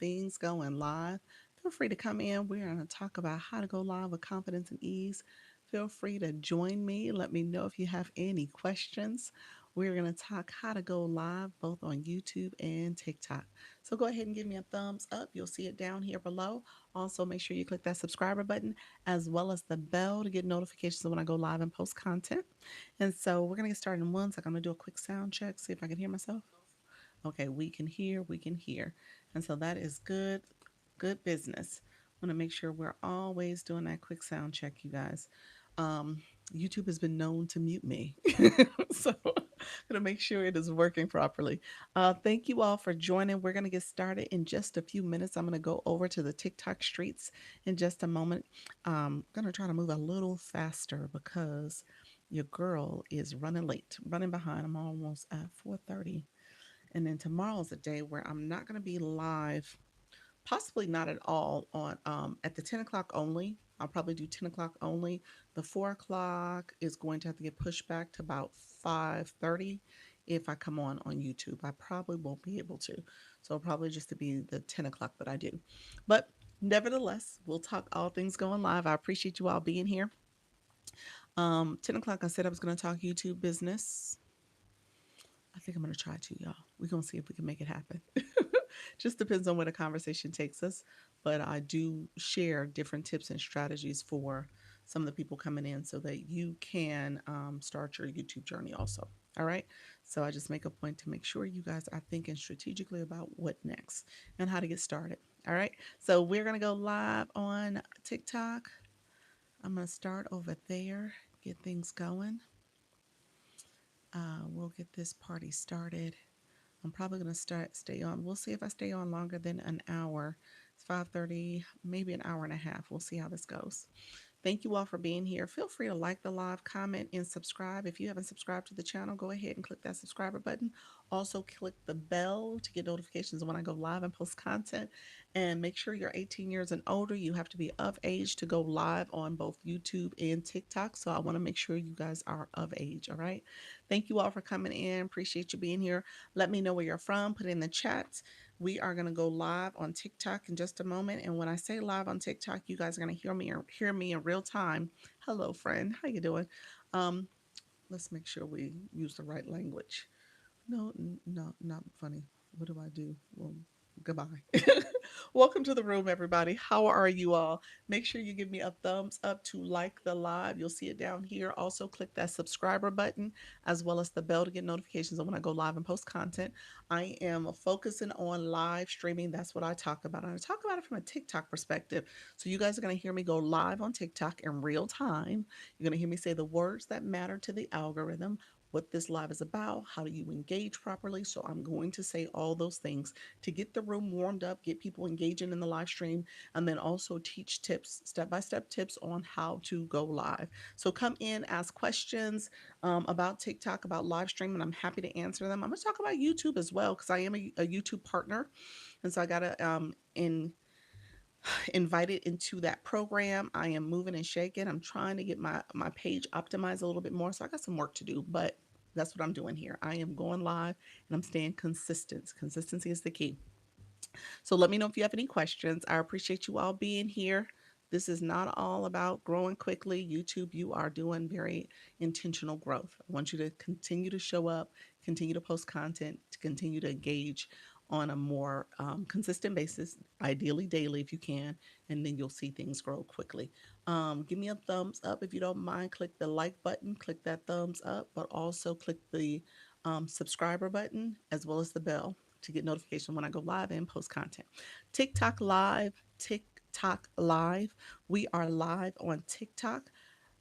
things going live, feel free to come in. We're going to talk about how to go live with confidence and ease. Feel free to join me. Let me know if you have any questions. We're going to talk how to go live both on YouTube and TikTok. So go ahead and give me a thumbs up. You'll see it down here below. Also, make sure you click that subscriber button as well as the bell to get notifications when I go live and post content. And so we're going to get started in 1 second. I'm going to do a quick sound check, see if I can hear myself. Okay, we can hear, we can hear. And so that is good, good business. I want to make sure we're always doing that quick sound check, you guys. Um, YouTube has been known to mute me. So I'm going to make sure it is working properly. Thank you all for joining. We're going to get started in just a few minutes. I'm going to go over to the TikTok streets in just a moment. I'm going to try to move a little faster because your girl is running late, running behind. I'm almost at 4:30. And then tomorrow's a day where I'm not going to be live, possibly not at all on at the 10 o'clock only. I'll probably do 10 o'clock only. The 4 o'clock is going to have to get pushed back to about 5:30 if I come on YouTube. I probably won't be able to. So probably just to be the 10 o'clock that I do. But nevertheless, we'll talk all things going live. I appreciate you all being here. 10 o'clock, I said I was going to talk YouTube business. I think I'm going to try to, y'all. We're going to see if we can make it happen. Just depends on where the conversation takes us. But I do share different tips and strategies for some of the people coming in so that you can start your YouTube journey also. All right. So I just make a point to make sure you guys are thinking strategically about what next and how to get started. All right. So we're going to go live on TikTok. I'm going to start over there, get things going. We'll get this party started. I'm probably going to stay on. We'll see if I stay on longer than an hour. It's 5:30, maybe an hour and a half. We'll see how this goes. Thank you all for being here. Feel free to like the live, comment, and subscribe. If you haven't subscribed to the channel, go ahead and click that subscriber button. Also, click the bell to get notifications when I go live and post content. And make sure you're 18 years and older. You have to be of age to go live on both YouTube and TikTok. So I want to make sure you guys are of age. All right. Thank you all for coming in. Appreciate you being here. Let me know where you're from. Put it in the chat. We are going to go live on TikTok in just a moment. And when I say live on TikTok, you guys are going to hear me in real time. Hello, friend. How you doing? Um, let's make sure we use the right language. No, no, not funny. What do I do? Well, goodbye. Welcome to the room, everybody. How are you all? Make sure you give me a thumbs up to like the live. You'll see it down here. Also, click that subscriber button as well as the bell to get notifications when I go live and post content. I am focusing on live streaming. That's what I talk about. And I talk about it from a TikTok perspective. So, you guys are going to hear me go live on TikTok in real time. You're going to hear me say the words that matter to the algorithm, what this live is about, how do you engage properly. So I'm going to say all those things to get the room warmed up, get people engaging in the live stream, and then also teach tips, step-by-step tips on how to go live. So come in, ask questions about TikTok, about live stream, and I'm happy to answer them. I'm going to talk about YouTube as well because I am a YouTube partner. And so I got to invited into that program. I am moving and shaking. I'm trying to get my page optimized a little bit more. So I got some work to do, but that's what I'm doing here. I am going live and I'm staying consistent. Consistency is the key. So let me know if you have any questions. I appreciate you all being here. This is not all about growing quickly. YouTube, you are doing very intentional growth. I want you to continue to show up, continue to post content, to continue to engage on a more consistent basis, ideally daily if you can, and then you'll see things grow quickly. Give me a thumbs up if you don't mind. Click the like button, click that thumbs up, but also click the subscriber button as well as the bell to get notification when I go live and post content. TikTok live, TikTok live. We are live on TikTok.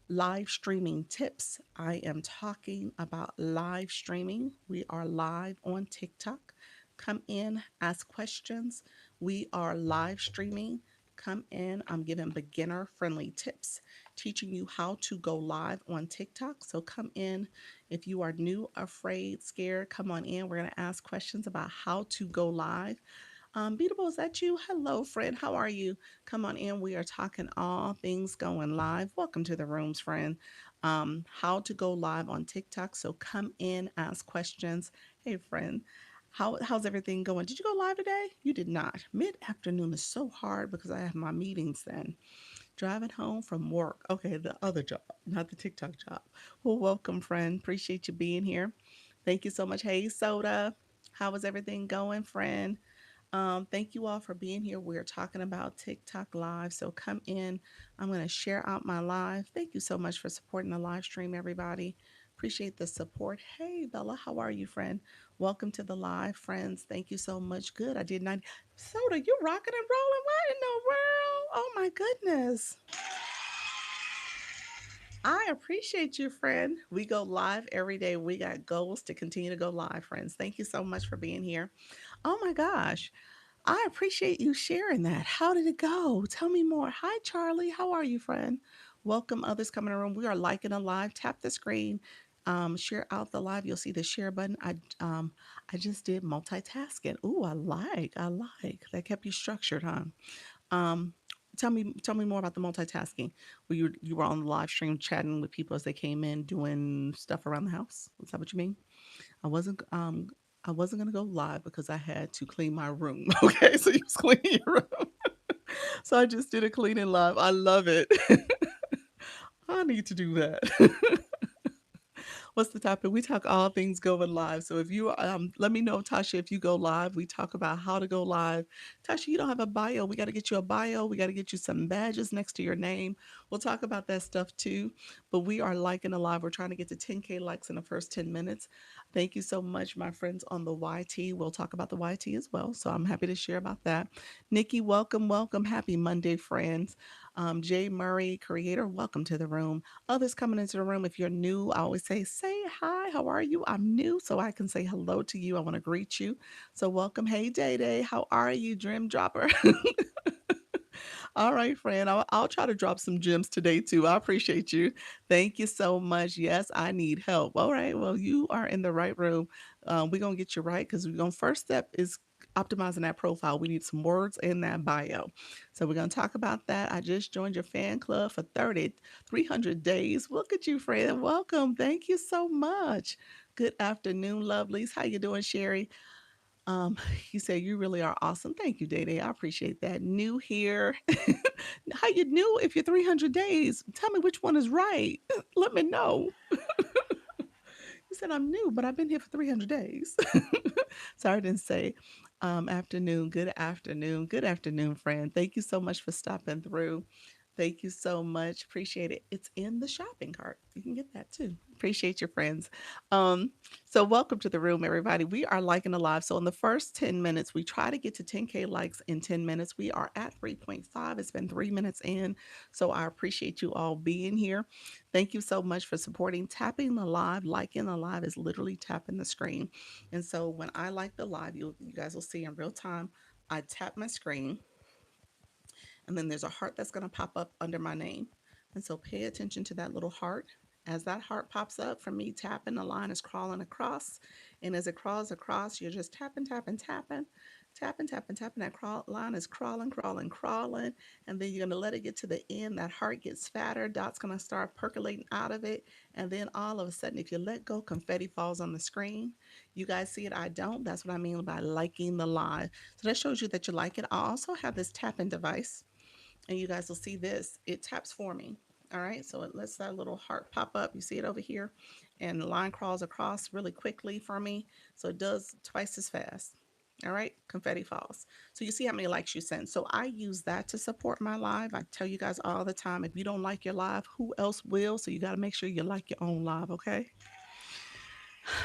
Live streaming tips. I am talking about live streaming. We are live on TikTok. Come in, ask questions. We are live streaming. Come in. I'm giving beginner friendly tips, teaching you how to go live on TikTok. So come in. If you are new, afraid, scared, come on in. We're going to ask questions about how to go live. Beatable, is that you? Hello, friend. How are you? Come on in. We are talking all things going live. Welcome to the rooms, friend. How to go live on TikTok. So come in, ask questions. Hey, friend. How's everything going? Did you go live today? You did not. Mid afternoon is so hard because I have my meetings then. Driving home from work. Okay, the other job, not the TikTok job. Well, welcome, friend. Appreciate you being here. Thank you so much. Hey, Soda. How is everything going, friend? Thank you all for being here. We're talking about TikTok Live. So come in. I'm going to share out my live. Thank you so much for supporting the live stream, everybody. Appreciate the support. Hey, Bella, how are you, friend? Welcome to the live, friends. Thank you so much. Good. I did not. Soda, you rocking and rolling. What in the world? Oh, my goodness. I appreciate you, friend. We go live every day. We got goals to continue to go live, friends. Thank you so much for being here. Oh my gosh. I appreciate you sharing that. How did it go? Tell me more. Hi, Charlie. How are you, friend? Welcome others coming in the room. We are liking a live. Tap the screen. Share out the live. You'll see the share button. I just did multitasking. Ooh, I like. That kept you structured, huh? Um, tell me more about the multitasking. You were on the live stream chatting with people as they came in, doing stuff around the house. Is that what you mean? I wasn't um I wasn't gonna go live because I had to clean my room. Okay, so you was cleaning your room. So I just did a cleaning live. I love it. I need to do that. What's the topic? We talk all things going live. So if you let me know, Tasha, if you go live, we talk about how to go live. Tasha, you don't have a bio. We got to get you a bio. We got to get you some badges next to your name. We'll talk about that stuff too. But we are liking a live. We're trying to get to 10K likes in the first 10 minutes. Thank you so much, my friends on the YT. We'll talk about the YT as well. So I'm happy to share about that. Nikki, welcome, welcome. Happy Monday, friends. Jay Murray, creator, welcome to the room. Others coming into the room, if you're new, I always say hi, how are you? I'm new, so I can say hello to you. I want to greet you. So welcome. Hey, Day Day, how are you, Dream Dropper? All right, friend. I'll try to drop some gems today too. I appreciate you. Thank you so much. Yes, I need help. All right. Well, you are in the right room. We're gonna get you right because we're gonna first step is optimizing that profile. We need some words in that bio. So we're gonna talk about that. I just joined your fan club for 300 days. Look at you, friend. Welcome. Thank you so much. Good afternoon, lovelies. How you doing, Sherry? Um, you say you really are awesome. Thank you, Day Day. I appreciate that. New here. How you new if you're 300 days? Tell me which one is right. Let me know. He said, I'm new, but I've been here for 300 days. Sorry, I didn't say afternoon. Good afternoon. Good afternoon, friend. Thank you so much for stopping through. Thank you so much. Appreciate it. It's in the shopping cart. You can get that too. Appreciate your friends. Um, so welcome to the room, everybody. We are liking the live. So in the first 10 minutes, we try to get to 10K likes in 10 minutes. We are at 3.5. It's been 3 minutes in. So I appreciate you all being here. Thank you so much for supporting. Tapping the live, liking the live is literally tapping the screen. And so when I like the live, you guys will see in real time, I tap my screen and then there's a heart that's going to pop up under my name. And so pay attention to that little heart. As that heart pops up from me tapping, the line is crawling across. And as it crawls across, you're just tapping, tapping, tapping, tapping, tapping, tapping. That line is crawling, crawling, crawling. And then you're going to let it get to the end. That heart gets fatter. Dot's going to start percolating out of it. And then all of a sudden, if you let go, confetti falls on the screen. You guys see it? I don't. That's what I mean by liking the live. So that shows you that you like it. I also have this tapping device and you guys will see this. It taps for me. All right, so it lets that little heart pop up. You see it over here, and the line crawls across really quickly for me. So it does twice as fast. All right, confetti falls. So you see how many likes you send. So I use that to support my live. I tell you guys all the time, if you don't like your live, who else will? So you got to make sure you like your own live, okay?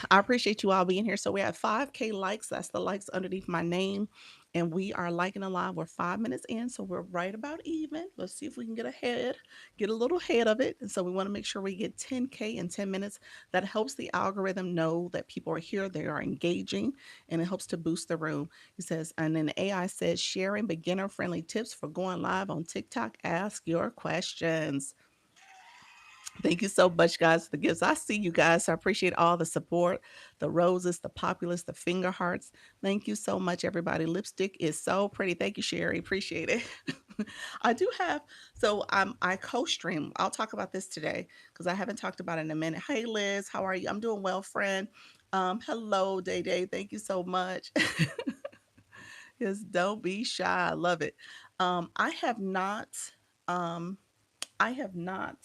I appreciate you all being here. So we have 5K likes. That's the likes underneath my name. And we are liking a live. We're 5 minutes in. So we're right about even. Let's see if we can get a little ahead of it. And so we want to make sure we get 10K in 10 minutes. That helps the algorithm know that people are here. They are engaging and it helps to boost the room. He says, and then the AI says, sharing beginner friendly tips for going live on TikTok. Ask your questions. Thank you so much, guys, for the gifts. I see you guys. So I appreciate all the support, the roses, the populace, the finger hearts. Thank you so much, everybody. Lipstick is so pretty. Thank you, Sherry. Appreciate it. I do have, so I co-stream. I'll talk about this today because I haven't talked about it in a minute. Hey, Liz, how are you? I'm doing well, friend. Hello, Day Day. Thank you so much. Yes, don't be shy. I love it. I have not. Um, I have not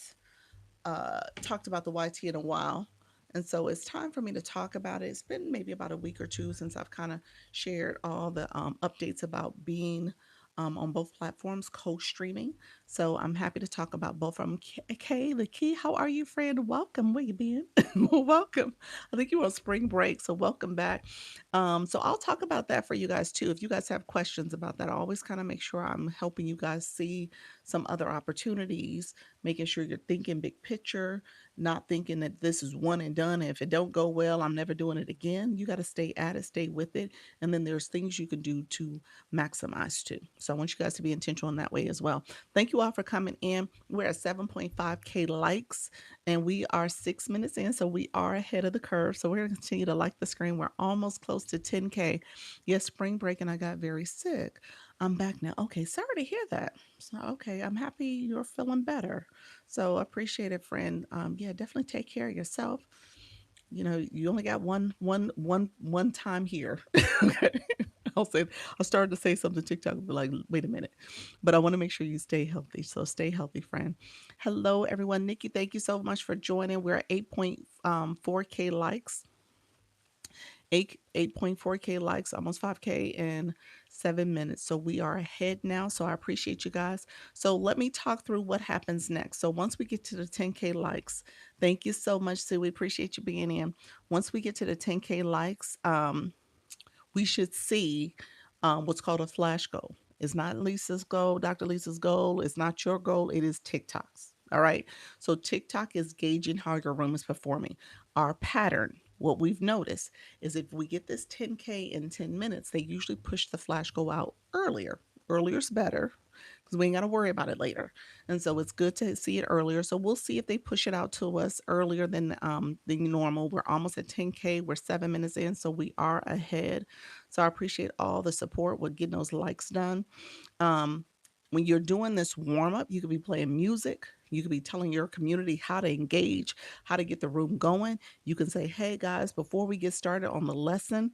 talked about the YT in a while. And so it's time for me to talk about it. It's been maybe about a week or two since I've kind of shared all the updates about being on both platforms, co streaming. So I'm happy to talk about both of them. Kay, the key, how are you, friend? Welcome. Where you been? Welcome. I think you were on spring break, so welcome back. So I'll talk about that for you guys too. If you guys have questions about that, I always kind of make sure I'm helping you guys see some other opportunities, making sure you're thinking big picture, not thinking that this is one and done. If it don't go well, I'm never doing it again. You got to stay at it, stay with it. And then there's things you can do to maximize too. So I want you guys to be intentional in that way as well. Thank you all for coming in. We're at 7.5K likes and we are 6 minutes in. So we are ahead of the curve. So we're going to continue to like the screen. We're almost close to 10K. Yes, spring break and I got very sick. I'm back now. Okay, sorry to hear that. So, okay, I'm happy you're feeling better. So appreciate it, friend. Yeah, definitely take care of yourself. You know, you only got one time here. Okay. I'll say I started to say something TikTok, but like, wait a minute. But I want to make sure you stay healthy. So stay healthy, friend. Hello, everyone. Nikki, thank you so much for joining. We're at 8.4K likes. 8.4K likes, almost 5K in 7 minutes. So we are ahead now. So I appreciate you guys. So let me talk through what happens next. So once we get to the 10K likes, thank you so much, Sue. We appreciate you being in. Once we get to the 10K likes, we should see what's called a flash goal. It's not Lisa's goal, Dr. Lisa's goal. It's not your goal. It is TikTok's. All right. So TikTok is gauging how your room is performing. Our pattern, what we've noticed is if we get this 10K in 10 minutes, they usually push the flash goal out earlier. Earlier is better because we ain't got to worry about it later. And so it's good to see it earlier. So we'll see if they push it out to us earlier than normal. We're almost at 10K. We're 7 minutes in, so we are ahead. So I appreciate all the support with getting those likes done. Um, when you're doing this warm up, you could be playing music. You could be telling your community how to engage, how to get the room going. You can say, hey guys, before we get started on the lesson,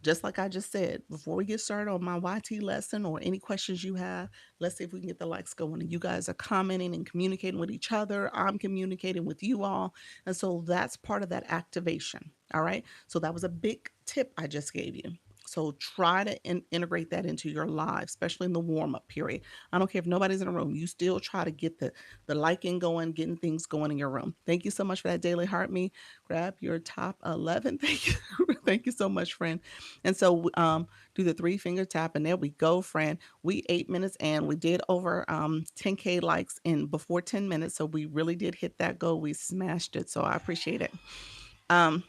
just like I just said, before we get started on my YT lesson or any questions you have, let's see if we can get the likes going. And you guys are commenting and communicating with each other. I'm communicating with you all. And so that's part of that activation. All right. So that was a big tip I just gave you. So try to integrate that into your life, especially in the warm up period. I don't care if nobody's in the room. You still try to get the liking going, getting things going in your room. Thank you so much for that daily heart me. Grab your top 11. Thank you. Thank you so much, friend. And so do the three finger tap, and there we go, friend. We 8 minutes and we did over 10K likes in before 10 minutes. So we really did hit that goal. We smashed it. So I appreciate it. Um,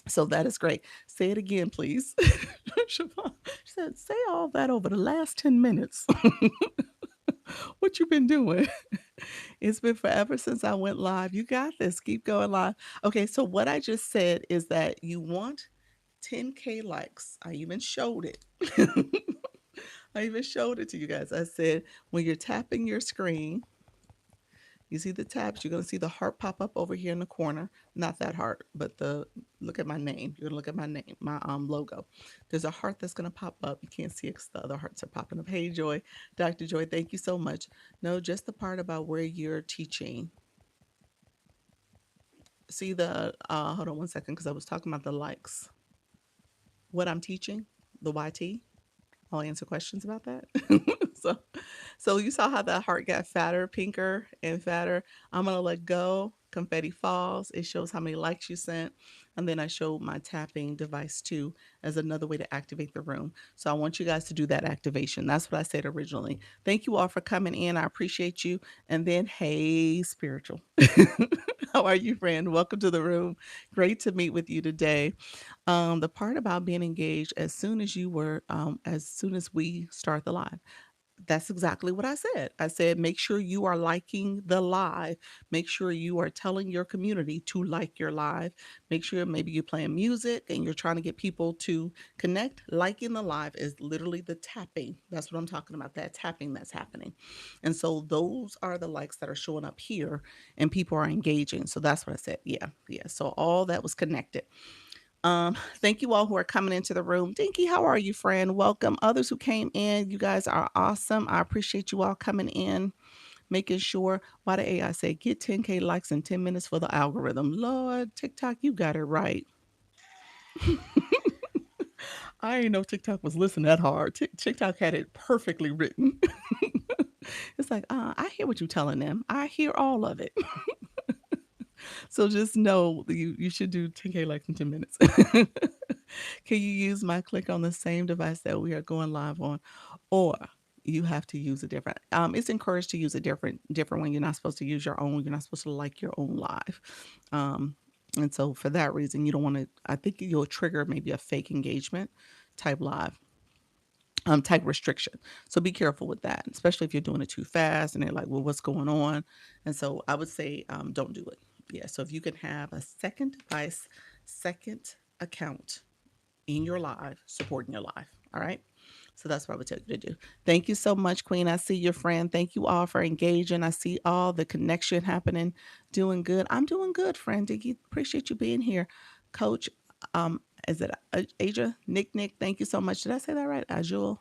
so that is great. Say it again, please. Siobhan, she said, say all that over the last 10 minutes. What you been doing? It's been forever since I went live. You got this. Keep going live. Okay, so what I just said is that you want 10K likes. I even showed it. I even showed it to you guys. I said, when you're tapping your screen, you see the tabs, you're going to see the heart pop up over here in the corner. Not that heart, but look at my name. You're going to look at my name, my logo. There's a heart that's going to pop up. You can't see it because the other hearts are popping up. Hey, Joy. Dr. Joy, thank you so much. No, just the part about where you're teaching. See hold on one second because I was talking about the likes. What I'm teaching, the YT. I'll answer questions about that. so, so you saw how that heart got fatter, pinker, and fatter. I'm gonna let go. Confetti falls. It shows how many likes you sent, and then I showed my tapping device too as another way to activate the room. So I want you guys to do that activation. That's what I said originally. Thank you all for coming in. I appreciate you. And then, hey, spiritual. How are you, friend? Welcome to the room. Great to meet with you today. The part about being engaged as soon as we start the live. That's exactly what I said. I said, make sure you are liking the live. Make sure you are telling your community to like your live. Make sure maybe you're playing music and you're trying to get people to connect. Liking the live is literally the tapping. That's what I'm talking about, that tapping that's happening. And so those are the likes that are showing up here and people are engaging. So that's what I said. Yeah. Yeah. So all that was connected. Thank you all who are coming into the room. Dinky, how are you, friend? Welcome. Others who came in, you guys are awesome. I appreciate you all coming in, making sure. Why the AI say get 10K likes in 10 minutes for the algorithm? Lord, TikTok, you got it right. I didn't know TikTok was listening that hard. TikTok had it perfectly written. It's like, I hear what you're telling them. I hear all of it. So just know that you should do 10K likes in 10 minutes. Can you use my click on the same device that we are going live on? Or you have to use a different it's encouraged to use a different one. You're not supposed to use your own. You're not supposed to like your own live. Um, and so for that reason, you don't want to, I think you'll trigger maybe a fake engagement type live type restriction. So be careful with that, especially if you're doing it too fast and they're like, well, what's going on? And so I would say don't do it. Yeah. So if you can have a second device, second account in your live, supporting your live. All right. So that's what I would tell you to do. Thank you so much, Queen. I see your friend. Thank you all for engaging. I see all the connection happening. Doing good. I'm doing good, friend. Diggy, appreciate you being here. Coach, is it Aja? Nick, thank you so much. Did I say that right? Agile.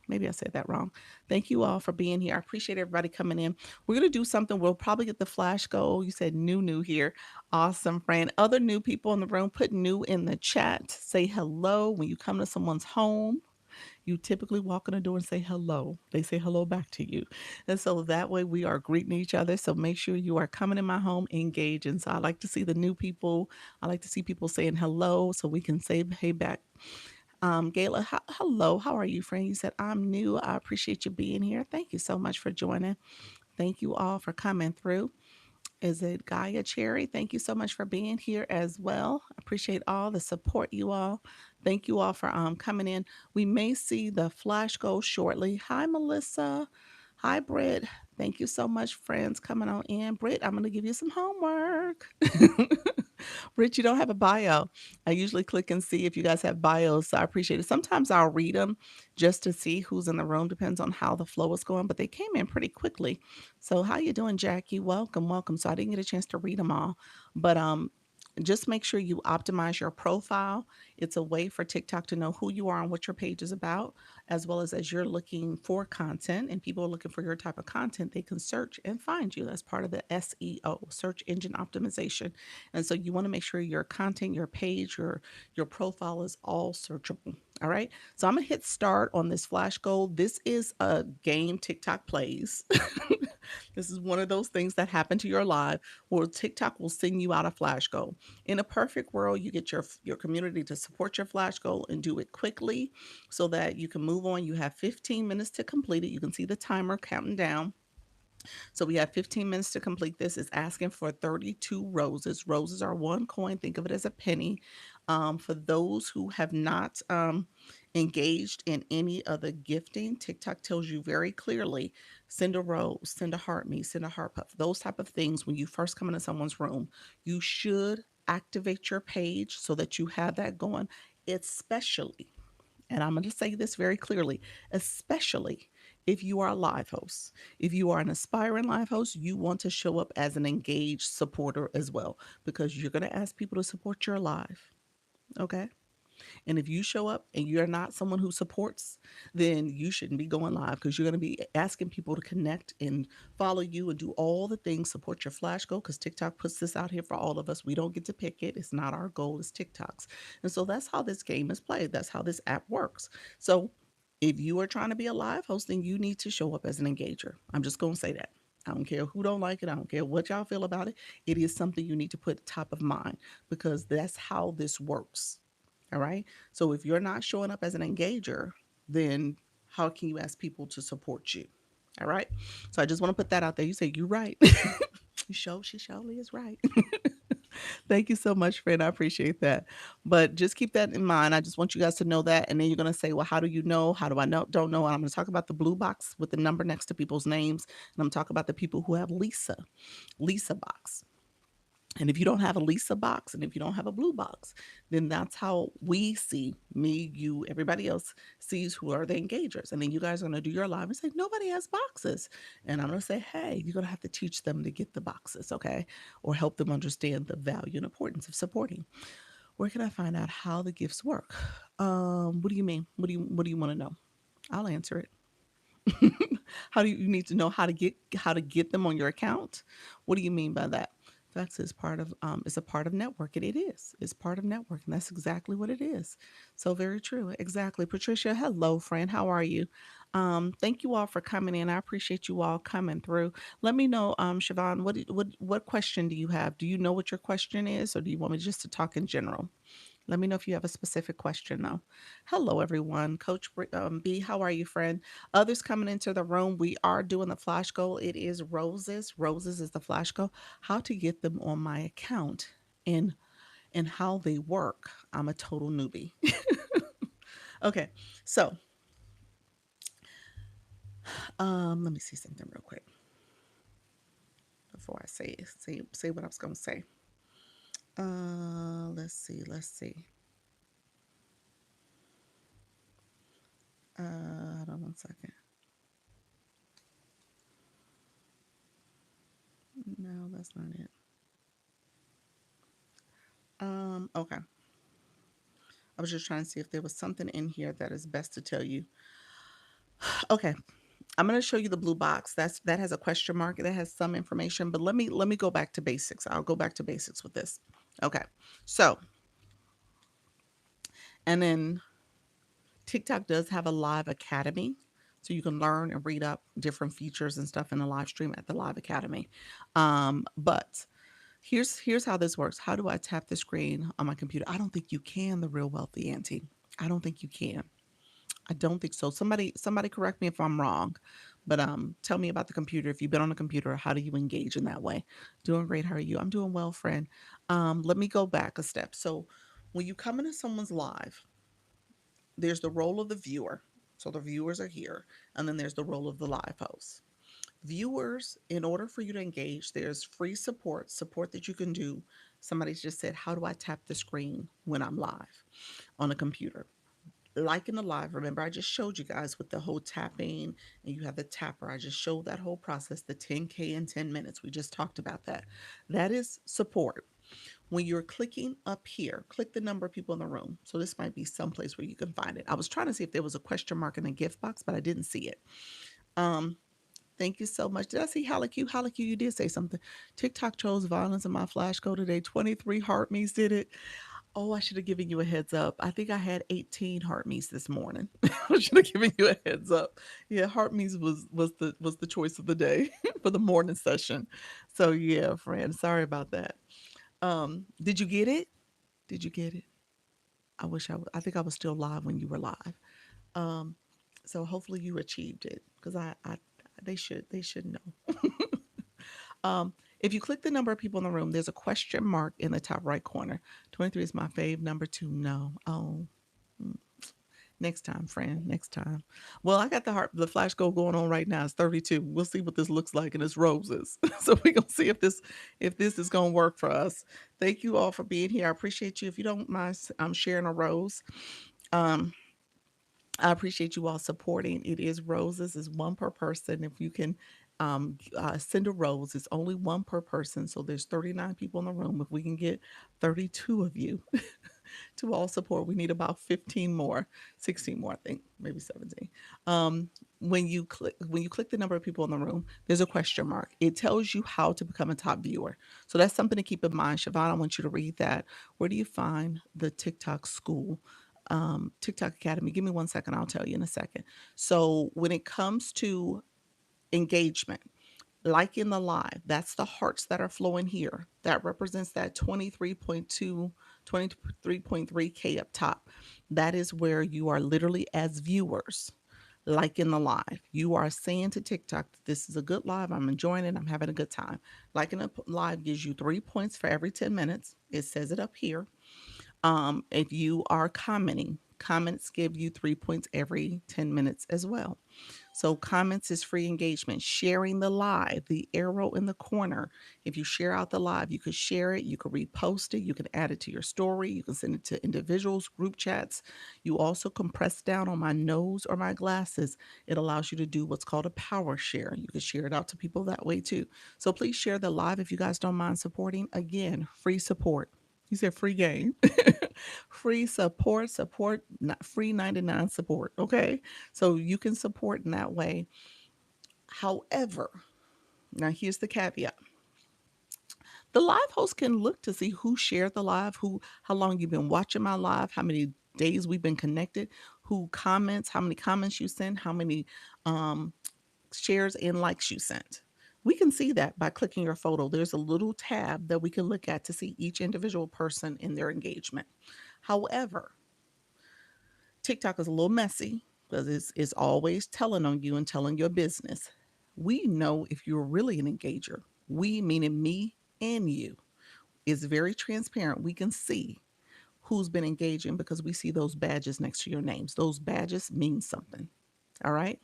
Maybe I said that wrong. Thank you all for being here. I appreciate everybody coming in. We're going to do something. We'll probably get the flash goal. You said new here. Awesome, friend. Other new people in the room, put new in the chat. Say hello when you come to someone's home. You typically walk in the door and say hello. They say hello back to you. And so that way we are greeting each other. So make sure you are coming in my home, engaging. So I like to see the new people. I like to see people saying hello so we can say hey back. Gayla, hello. How are you, friend? You said, I'm new. I appreciate you being here. Thank you so much for joining. Thank you all for coming through. Is it Gaia Cherry? Thank you so much for being here as well. Appreciate all the support, you all. Thank you all for coming in. We may see the flash go shortly. Hi, Melissa. Hi, Britt. Thank you so much, friends, coming on in. Britt, I'm going to give you some homework. Britt, you don't have a bio. I usually click and see if you guys have bios, so I appreciate it. Sometimes I'll read them just to see who's in the room. Depends on how the flow is going, but they came in pretty quickly. So how you doing, Jackie? Welcome. So I didn't get a chance to read them all, but just make sure you optimize your profile. It's a way for TikTok to know who you are and what your page is about, as you're looking for content and people are looking for your type of content, they can search and find you. That's part of the SEO, search engine optimization. And so you want to make sure your content, your page, your profile is all searchable. All right. So I'm gonna hit start on this flash goal. This is a game TikTok plays. This is one of those things that happen to your live where TikTok will send you out a flash goal. In a perfect world, you get your community to support your flash goal and do it quickly so that you can move on. You have 15 minutes to complete it. You can see the timer counting down. So we have 15 minutes to complete this. It's asking for 32 roses. Roses are one coin. Think of it as a penny. For those who have not engaged in any of the gifting, TikTok tells you very clearly, send a rose, send a heart me, send a heart puff. Those type of things when you first come into someone's room, you should activate your page so that you have that going, especially, and I'm going to say this very clearly, especially if you are a live host. If you are an aspiring live host, you want to show up as an engaged supporter as well, because you're going to ask people to support your live. Okay. And if you show up and you're not someone who supports, then you shouldn't be going live because you're going to be asking people to connect and follow you and do all the things, support your flash goal because TikTok puts this out here for all of us. We don't get to pick it. It's not our goal, it's TikTok's. And so that's how this game is played. That's how this app works. So if you are trying to be a live host, then you need to show up as an engager. I'm just going to say that. I don't care who don't like it. I don't care what y'all feel about it. It is something you need to put top of mind because that's how this works. All right. So if you're not showing up as an engager, then how can you ask people to support you? All right. So I just want to put that out there. You say you're right. She surely is right. Thank you so much, friend. I appreciate that. But just keep that in mind. I just want you guys to know that. And then you're going to say, well, how do you know? How do I know? Don't know. And I'm going to talk about the blue box with the number next to people's names. And I'm talking about the people who have Lisa box. And if you don't have a Lisa box and if you don't have a blue box, then that's how we see me, you, everybody else sees who are the engagers. And then you guys are going to do your live and say, nobody has boxes. And I'm going to say, hey, you're going to have to teach them to get the boxes, okay? Or help them understand the value and importance of supporting. Where can I find out how the gifts work? What do you mean? What do you want to know? I'll answer it. How do you need to know how to get them on your account? What do you mean by that? That's is part of it's a part of networking. It is. It's part of networking. That's exactly what it is. So very true. Exactly. Patricia, hello, friend. How are you? Thank you all for coming in. I appreciate you all coming through. Let me know, Siobhan, what question do you have? Do you know what your question is, or do you want me just to talk in general? Let me know if you have a specific question, though. Hello, everyone. Coach B, how are you, friend? Others coming into the room, we are doing the flash goal. It is roses. Roses is the flash goal. How to get them on my account and how they work. I'm a total newbie. Okay, so let me see something real quick before I say what I was going to say. Let's see. Hold on one second. No, that's not it. Okay. I was just trying to see if there was something in here that is best to tell you. Okay, I'm going to show you the blue box. That has a question mark. That has some information, but let me go back to basics. I'll go back to basics with this. Okay, so and then TikTok does have a live academy, so you can learn and read up different features and stuff in the live stream at the live academy. But here's how this works. How do I tap the screen on my computer? I don't think you can. The real wealthy auntie. I don't think you can. I don't think so. Somebody correct me if I'm wrong, but tell me about the computer. If you've been on a computer, how do you engage in that way? Doing great. How are you? I'm doing well, friend. Let me go back a step. So when you come into someone's live, there's the role of the viewer. So the viewers are here, and then there's the role of the live host. Viewers, in order for you to engage, there's free support that you can do. Somebody just said, "How do I tap the screen when I'm live on a computer?" Like in the live, remember I just showed you guys with the whole tapping and you have the tapper. I just showed that whole process, the 10K in 10 minutes. We just talked about that. That is support. When you're clicking up here, click the number of people in the room. So this might be someplace where you can find it. I was trying to see if there was a question mark in the gift box, but I didn't see it. Um, Thank you so much. Did I see Halaku? Halaku, you did say something. TikTok chose violence in my flash code today. 23 heart me's did it. Oh, I should have given you a heads up. I think I had 18 heart meats this morning. I should have given you a heads up. Yeah, heart meats was the choice of the day for the morning session. So yeah, friend, sorry about that. Did you get it? Did you get it? I think I was still live when you were live. Um, so hopefully you achieved it because I they should know. If you click the number of people in the room, there's a question mark in the top right corner. 23 is my fave. Number two, no. Oh, mm, next time, friend. Next time. Well, I got the flash goal going on right now. It's 32. We'll see what this looks like, and it's roses. So we're gonna see if this is gonna work for us. Thank you all for being here. I appreciate you. If you don't mind, I'm sharing a rose. Um, I appreciate you all supporting. It is roses, is one per person. If you can send a rose, it's only one per person. So there's 39 people in the room. If we can get 32 of you to all support, we need about 15 more, 16 more, I think, maybe 17. Um, when you click the number of people in the room, there's a question mark. It tells you how to become a top viewer. So that's something to keep in mind. Siobhan, I want you to read that. Where do you find the TikTok school? TikTok Academy. Give me one second. I'll tell you in a second. So when it comes to engagement, like in the live, that's the hearts that are flowing here. That represents that 23.2, 23.3K up top. That is where you are literally as viewers, like in the live. You are saying to TikTok, this is a good live. I'm enjoying it. I'm having a good time. Like in a live gives you 3 points for every 10 minutes. It says it up here. If you are commenting, comments give you 3 points every 10 minutes as well. So comments is free engagement. Sharing the live, the arrow in the corner. If you share out the live, you could share it, you could repost it, you can add it to your story, you can send it to individuals, group chats. You also can press down on my nose or my glasses. It allows you to do what's called a power share. You can share it out to people that way too. So please share the live if you guys don't mind supporting. Again, free support. You said free game. Free support, support, not free 99 support. Okay. So you can support in that way. However, now here's the caveat. The live host can look to see who shared the live, how long you've been watching my live, how many days we've been connected, who comments, how many comments you send, how many um, shares and likes you sent. We can see that by clicking your photo. There's a little tab that we can look at to see each individual person in their engagement. However, TikTok is a little messy because it's always telling on you and telling your business. We know if you're really an engager. We, meaning me and you, is very transparent. We can see who's been engaging because we see those badges next to your names. Those badges mean something. All right.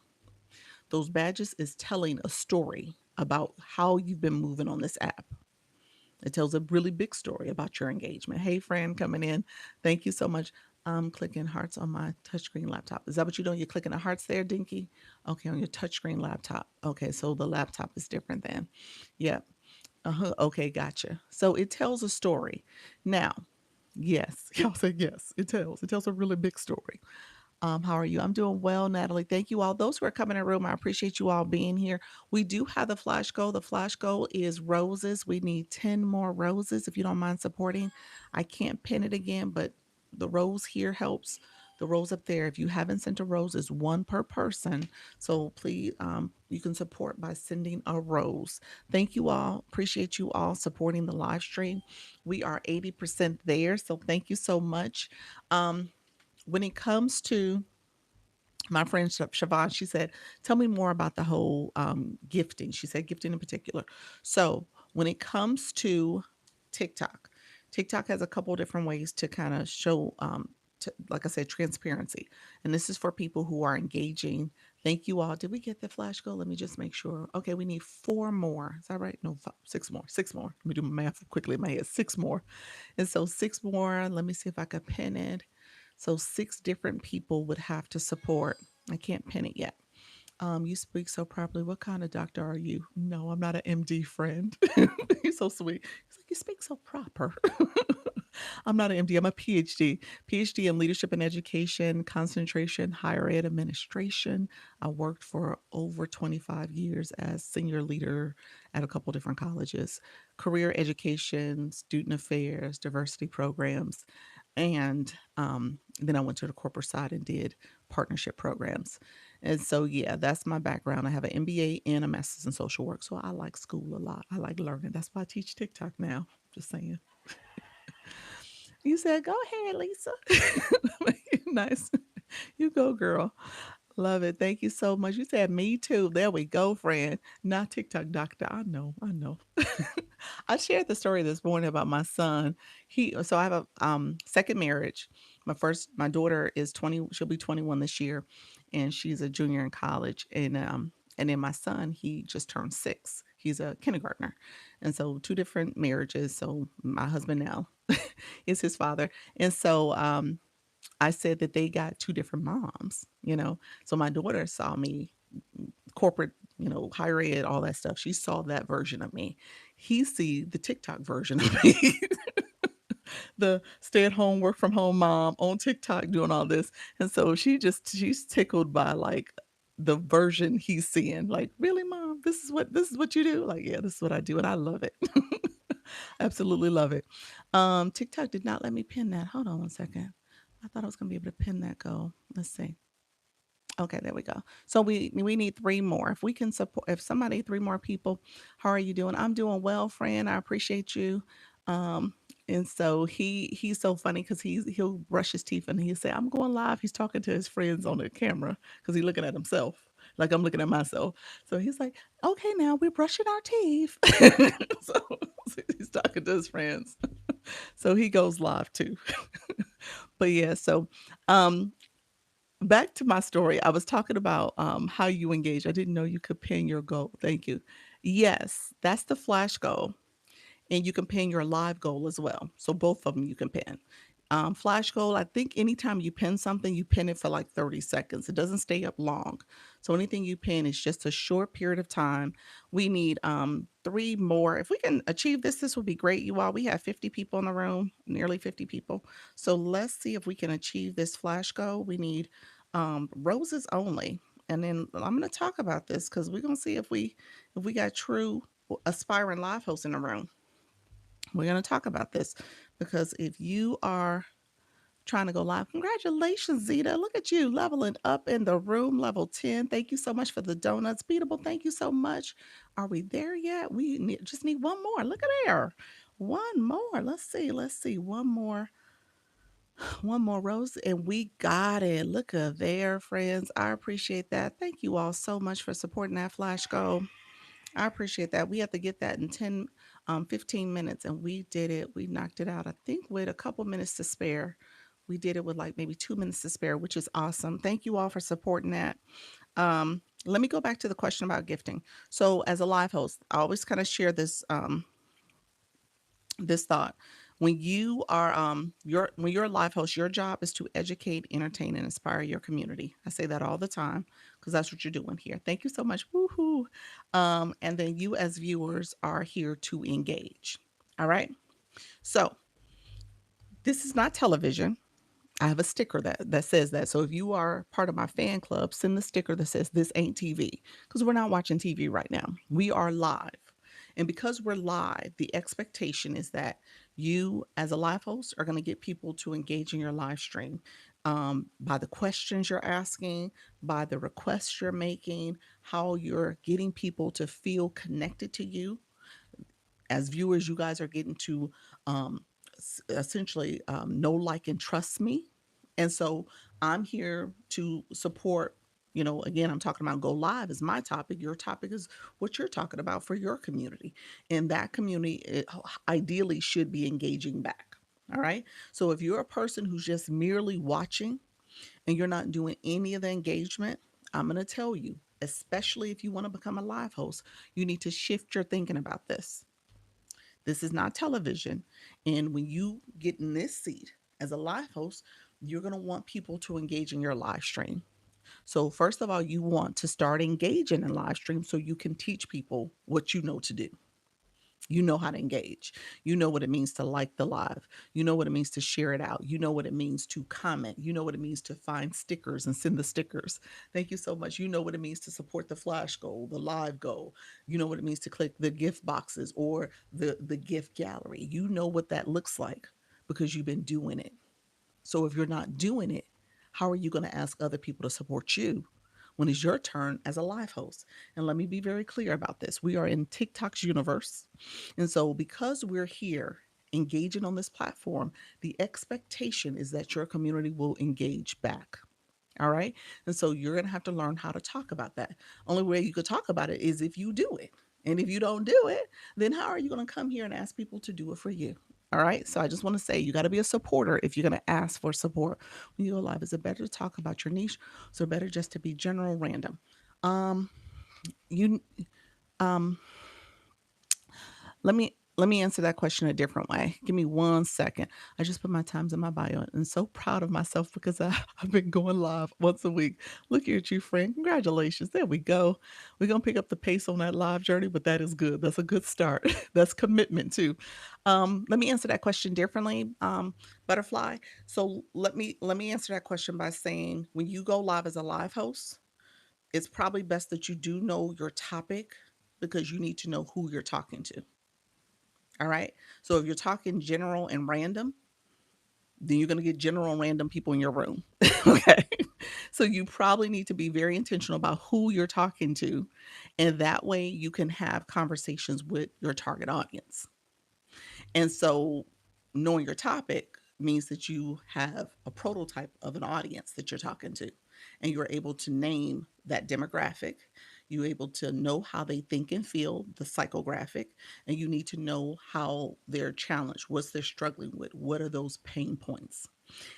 Those badges is telling a story about how you've been moving on this app. It tells a really big story about your engagement. Hey, Fran, coming in. Thank you so much. I'm clicking hearts on my touchscreen laptop. Is that what you're doing? You're clicking the hearts there, Dinky? Okay, on your touchscreen laptop. Okay, so the laptop is different then. Yep. Uh-huh. Okay, gotcha. So it tells a story. Now, yes, y'all say yes. It tells a really big story. How are you? I'm doing well, Natalie. Thank you all. Those who are coming in the room, I appreciate you all being here. We do have the flash goal. The flash goal is roses. We need 10 more roses if you don't mind supporting. I can't pin it again, but the rose here helps. The rose up there, if you haven't sent a rose, is one per person. So please, you can support by sending a rose. Thank you all. Appreciate you all supporting the live stream. We are 80% there. So thank you so much. Um, when it comes to my friend Siobhan, she said, tell me more about the whole gifting. She said gifting in particular. So when it comes to TikTok, TikTok has a couple different ways to kind of show, like I said, transparency. And this is for people who are engaging. Thank you all. Did we get the flash goal? Let me just make sure. Okay, we need four more. Is that right? No, five, six more. Six more. Let me do my math quickly in my head. Six more. And so six more. Let me see if I could pin it. So six different people would have to support. I can't pin it yet. You speak so properly. What kind of doctor are you? No, I'm not an MD friend. He's so sweet. He's like, you speak so proper. I'm not an MD. I'm a PhD. PhD in leadership and education, concentration, higher ed administration. I worked for over 25 years as senior leader at a couple different colleges, career education, student affairs, diversity programs. And then I went to the corporate side and did partnership programs. And so, yeah, that's my background. I have an MBA and a master's in social work. So I like school a lot. I like learning. That's why I teach TikTok now. Just saying. You said, go ahead, Lisa. Nice. You go, girl. Love it. Thank you so much. You said me too. There we go, friend. Not TikTok doctor. I know. I know. I shared the story this morning about my son. So I have a second marriage. My daughter is 20, she'll be 21 this year, and she's a junior in college. And then my son, he just turned 6. He's a kindergartner. And so two different marriages. So my husband now is his father. And so I said that they got two different moms. So my daughter saw me corporate, higher ed, all that stuff. She saw that version of me. He see the TikTok version of me, the stay at home, work from home mom on TikTok doing all this. And so she's tickled by like the version he's seeing. Like, really, mom, this is what you do? Like, yeah, this is what I do. And I love it. Absolutely love it. TikTok did not let me pin that. Hold on one second. I thought I was gonna be able to pin that goal. Let's see. Okay, there we go. So we need three more. If we can support, if somebody, three more people, how are you doing? I'm doing well, friend. I appreciate you. Um, and so he's so funny because he'll brush his teeth and he'll say, "I'm going live." He's talking to his friends on the camera because he's looking at himself, like I'm looking at myself. So he's like, "Okay, now we're brushing our teeth." so, so he's talking to his friends. So he goes live too. But yeah, so um back to my story. I was talking about how you engage. I didn't know you could pin your goal. Thank you. Yes, that's the flash goal. And you can pin your live goal as well. So both of them you can pin. Flash goal, I think anytime you pin something, you pin it for like 30 seconds. It doesn't stay up long. So anything you pin is just a short period of time. We need 3 more. If we can achieve this, this would be great, you all. We have 50 people in the room, nearly 50 people. So let's see if we can achieve this flash goal. We need roses only. And then I'm going to talk about this because we're going to see if we got true aspiring live hosts in the room. We're going to talk about this because if you are trying to go live. Congratulations, Zeta. Look at you leveling up in the room, level 10. Thank you so much for the donuts. Beatable, thank you so much. Are we there yet? Just need one more. Look at there. One more. Let's see. Let's see. One more. One more rose. And we got it. Look at there, friends. I appreciate that. Thank you all so much for supporting that flash goal. I appreciate that. We have to get that in 10, 15 minutes, and we did it. We knocked it out, I think, with a couple minutes to spare. We did it with like maybe 2 minutes to spare, which is awesome. Thank you all for supporting that. Let me go back to the question about gifting. So, as a live host, I always kind of share this thought. When you are when you're a live host, your job is to educate, entertain, and inspire your community. I say that all the time because that's what you're doing here. Thank you so much. Woohoo. And then you as viewers are here to engage. All right. So this is not television. I have a sticker that says that. So if you are part of my fan club, send the sticker that says this ain't TV because we're not watching TV right now. We are live. And because we're live, the expectation is that you, as a live host, are going to get people to engage in your live stream by the questions you're asking, by the requests you're making, how you're getting people to feel connected to you as viewers. You guys are getting to um, essentially know, like, and trust me. And so I'm here to support. Again, I'm talking about go live is my topic. Your topic is what you're talking about for your community. And that community ideally should be engaging back. All right. So if you're a person who's just merely watching and you're not doing any of the engagement, I'm going to tell you, especially if you want to become a live host, you need to shift your thinking about this. This is not television. And when you get in this seat as a live host, you're going to want people to engage in your live stream. So, first of all, you want to start engaging in live stream so you can teach people what you know to do. You know how to engage. You know what it means to like the live. You know what it means to share it out. You know what it means to comment. You know what it means to find stickers and send the stickers. Thank you so much. You know what it means to support the flash goal, the live goal. You know what it means to click the gift boxes or the gift gallery. You know what that looks like because you've been doing it. So if you're not doing it, how are you going to ask other people to support you when it's your turn as a live host? And let me be very clear about this. We are in TikTok's universe. And so because we're here engaging on this platform, the expectation is that your community will engage back. All right. And so you're going to have to learn how to talk about that. Only way you could talk about it is if you do it. And if you don't do it, then how are you going to come here and ask people to do it for you? All right. So I just want to say you got to be a supporter if you're going to ask for support. When you go live, is it better to talk about your niche? So better just to be general random? Um, you um let me answer that question a different way. Give me 1 second. I just put my times in my bio and so proud of myself because I've been going live once a week. Look here at you, friend. Congratulations. There we go. We're gonna pick up the pace on that live journey, but that is good. That's a good start. That's commitment too. Let me answer that question differently, Butterfly. So let me answer that question by saying when you go live as a live host, it's probably best that you do know your topic because you need to know who you're talking to. All right. So if you're talking general and random, then you're going to get general and random people in your room. Okay. So you probably need to be very intentional about who you're talking to. And that way you can have conversations with your target audience. And so knowing your topic means that you have a prototype of an audience that you're talking to, and you're able to name that demographic. You're able to know how they think and feel, the psychographic, and you need to know how they're challenged, what's they're struggling with, what are those pain points.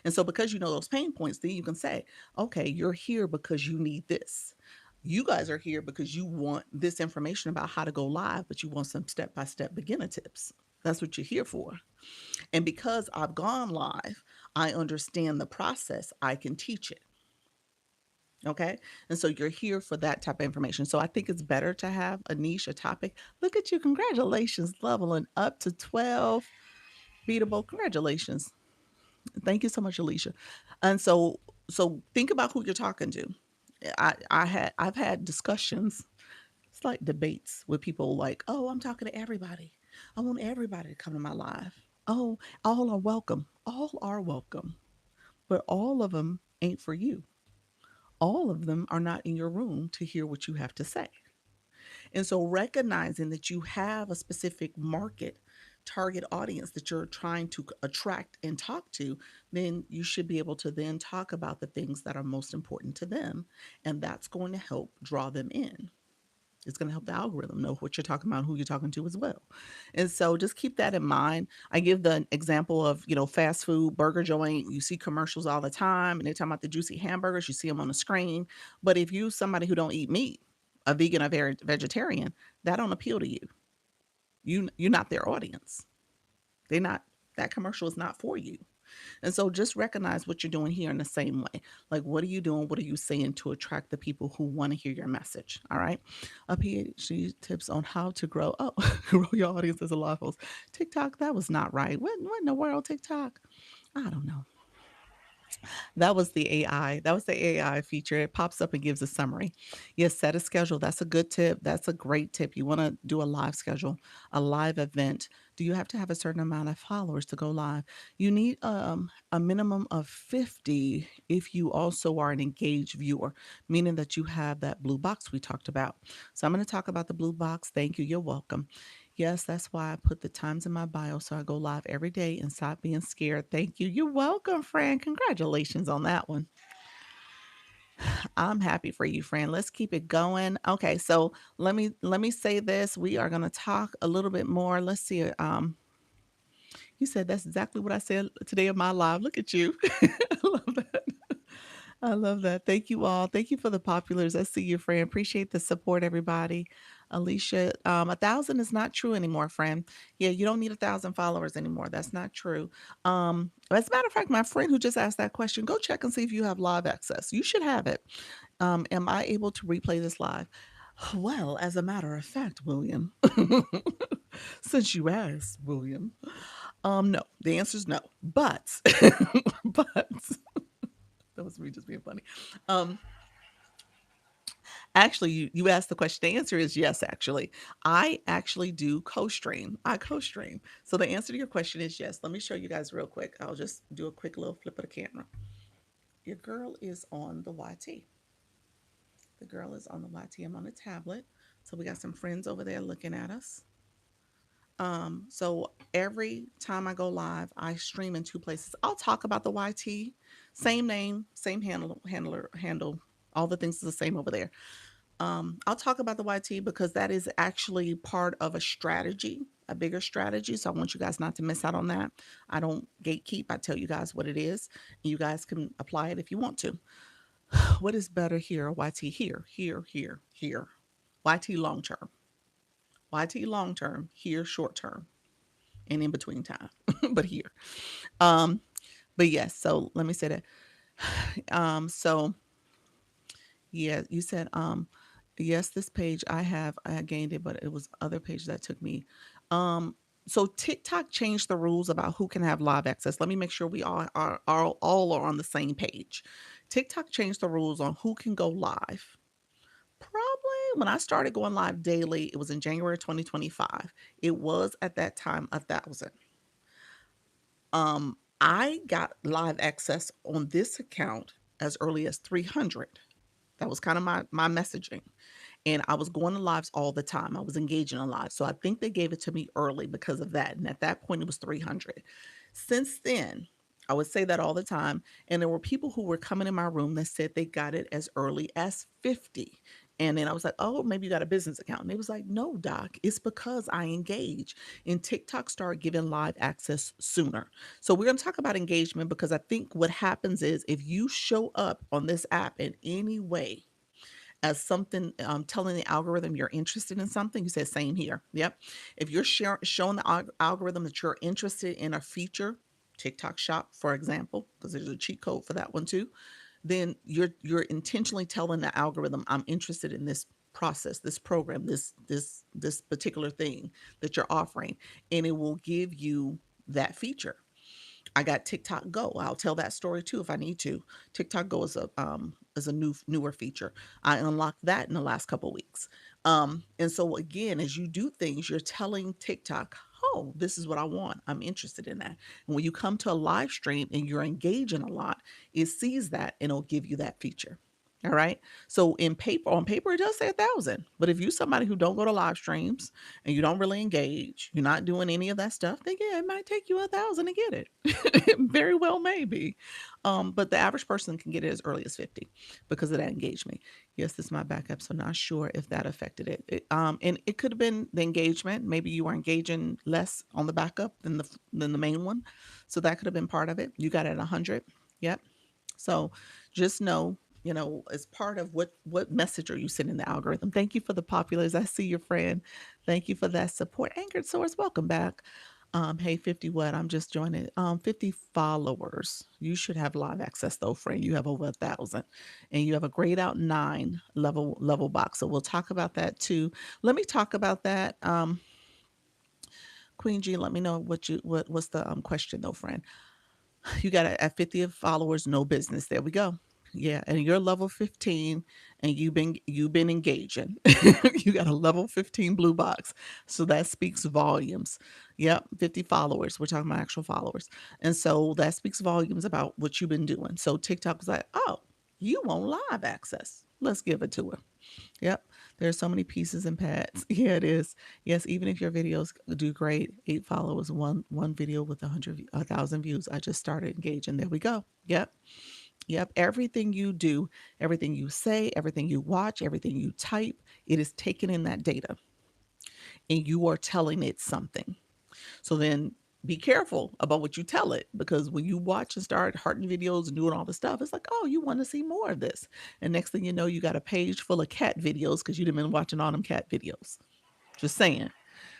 And so, because you know those pain points, then you can say, okay, you're here because you need this. You guys are here because you want this information about how to go live, but you want some step by step beginner tips. That's what you're here for. And because I've gone live, I understand the process. I can teach it. Okay. And so you're here for that type of information. So I think it's better to have a niche, a topic. Look at you. Congratulations, leveling up to 12. Beatable. Congratulations. Thank you so much, Alicia. And so think about who you're talking to. I've had discussions. It's like debates with people like, oh, I'm talking to everybody. I want everybody to come to my live. Oh, all are welcome. All are welcome. But all of them ain't for you. All of them are not in your room to hear what you have to say. And so recognizing that you have a specific market target audience that you're trying to attract and talk to, then you should be able to then talk about the things that are most important to them. And that's going to help draw them in. It's going to help the algorithm know what you're talking about, who you're talking to as well. And so just keep that in mind. I give the example of, fast food burger joint. You see commercials all the time and they're talking about the juicy hamburgers. You see them on the screen. But if you somebody who don't eat meat, a vegan or vegetarian, that don't appeal to you. You're not their audience. They're not that commercial is not for you. And so just recognize what you're doing here in the same way. Like, what are you doing? What are you saying to attract the people who want to hear your message? All right. A PhD tips on how to grow. Oh, grow your audience as a live host. TikTok, that was not right. What in the world, TikTok? I don't know. That was the AI. That was the AI feature. It pops up and gives a summary. Yes, set a schedule. That's a good tip. That's a great tip. You want to do a live schedule, a live event. Do you have to have a certain amount of followers to go live? You need a minimum of 50 if you also are an engaged viewer, meaning that you have that blue box we talked about. So I'm going to talk about the blue box. Thank you. You're welcome. Yes, that's why I put the times in my bio so I go live every day and stop being scared. Thank you. You're welcome, friend. Congratulations on that one. I'm happy for you, friend. Let's keep it going. Okay, so let me say this. We are going to talk a little bit more. Let's see. You said that's exactly what I said today in my live. Look at you. I love that. I love that. Thank you all. Thank you for the populars. I see you, friend. Appreciate the support, everybody. Alicia, 1,000 is not true anymore, friend. Yeah, you don't need 1,000 followers anymore. That's not true. As a matter of fact, my friend who just asked that question, go check and see if you have live access. You should have it. Am I able to replay this live? Well, as a matter of fact, William, since you asked, William, no. The answer is no. But, but that was me just being funny. Um, Actually, you asked the question. The answer is yes, actually. I actually do co-stream. I co-stream. So the answer to your question is yes. Let me show you guys real quick. I'll just do a quick little flip of the camera. Your girl is on the YT. The girl is on the YT. I'm on the tablet. So we got some friends over there looking at us. So every time I go live, I stream in two places. I'll talk about the YT, same name, same handle. All the things are the same over there. I'll talk about the YT because that is actually part of a strategy, a bigger strategy. So I want you guys not to miss out on that. I don't gatekeep. I tell you guys what it is. You guys can apply it if you want to. What is better here? YT here, here, here, here. YT long term. YT long term, here short term, and in between time, but here. Um, but yes, so let me say that. So yeah, you said yes, this page I gained it, but it was other pages that took me. Um so TikTok changed the rules about who can have live access. Let me make sure we all are on the same page. TikTok changed the rules on who can go live. Probably when I started going live daily, it was in January 2025. It was at that time 1,000. I got live access on this account as early as 300. That was kind of my messaging. And I was going to lives all the time. I was engaging in lives. So I think they gave it to me early because of that. And at that point, it was 300. Since then, I would say that all the time. And there were people who were coming in my room that said they got it as early as 50. And then I was like, oh, maybe you got a business account. And they was like, no, doc, it's because I engage. And TikTok started giving live access sooner. So we're going to talk about engagement because I think what happens is if you show up on this app in any way, as something telling the algorithm you're interested in something, you say same here. Yep. If you're showing the algorithm that you're interested in a feature, TikTok shop, for example, because there's a cheat code for that one too, then you're intentionally telling the algorithm, I'm interested in this process, this program, this particular thing that you're offering, and it will give you that feature. I got TikTok Go. I'll tell that story too if I need to. TikTok Go is a newer feature. I unlocked that in the last couple of weeks. And so again, as you do things, you're telling TikTok, oh, this is what I want. I'm interested in that. And when you come to a live stream and you're engaging a lot, it sees that and it'll give you that feature. All right. So on paper, it does say 1,000. But if you're somebody who don't go to live streams and you don't really engage, you're not doing any of that stuff, then yeah, it might take you 1,000 to get it. It very well may be. But the average person can get it as early as 50 because of that engagement. Yes, this is my backup, so not sure if that affected and it could have been the engagement. Maybe you were engaging less on the backup than the main one, so that could have been part of it. You got it at 100. Yep. So just know, as part of what message are you sending the algorithm. Thank you for the populars. I see your friend. Thank you for that support. Anchored Source, welcome back. Hey, 50 what? I'm just joining. 50 followers. You should have live access though, friend. You have over 1,000, and you have a grayed out 9 level box. So we'll talk about that too. Let me talk about that. Queen G, let me know what's the question though, friend. You got at 50 followers, no business. There we go. Yeah, and you're level 15 and you've been engaging. You got a level 15 blue box. So that speaks volumes. Yep, 50 followers. We're talking about actual followers. And so that speaks volumes about what you've been doing. So TikTok was like, "Oh, you want live access. Let's give it to her." Yep. There's so many pieces and pads. Yeah, it is. Yes, even if your videos do great, 8 followers, one video with 1,000 views. I just started engaging. There we go. Yep. Yep. Everything you do, everything you say, everything you watch, everything you type, it is taken in that data and you are telling it something. So then be careful about what you tell it, because when you watch and start hearting videos and doing all the stuff, it's like, oh, you want to see more of this. And next thing you know, you got a page full of cat videos because you've been watching all them cat videos. Just saying.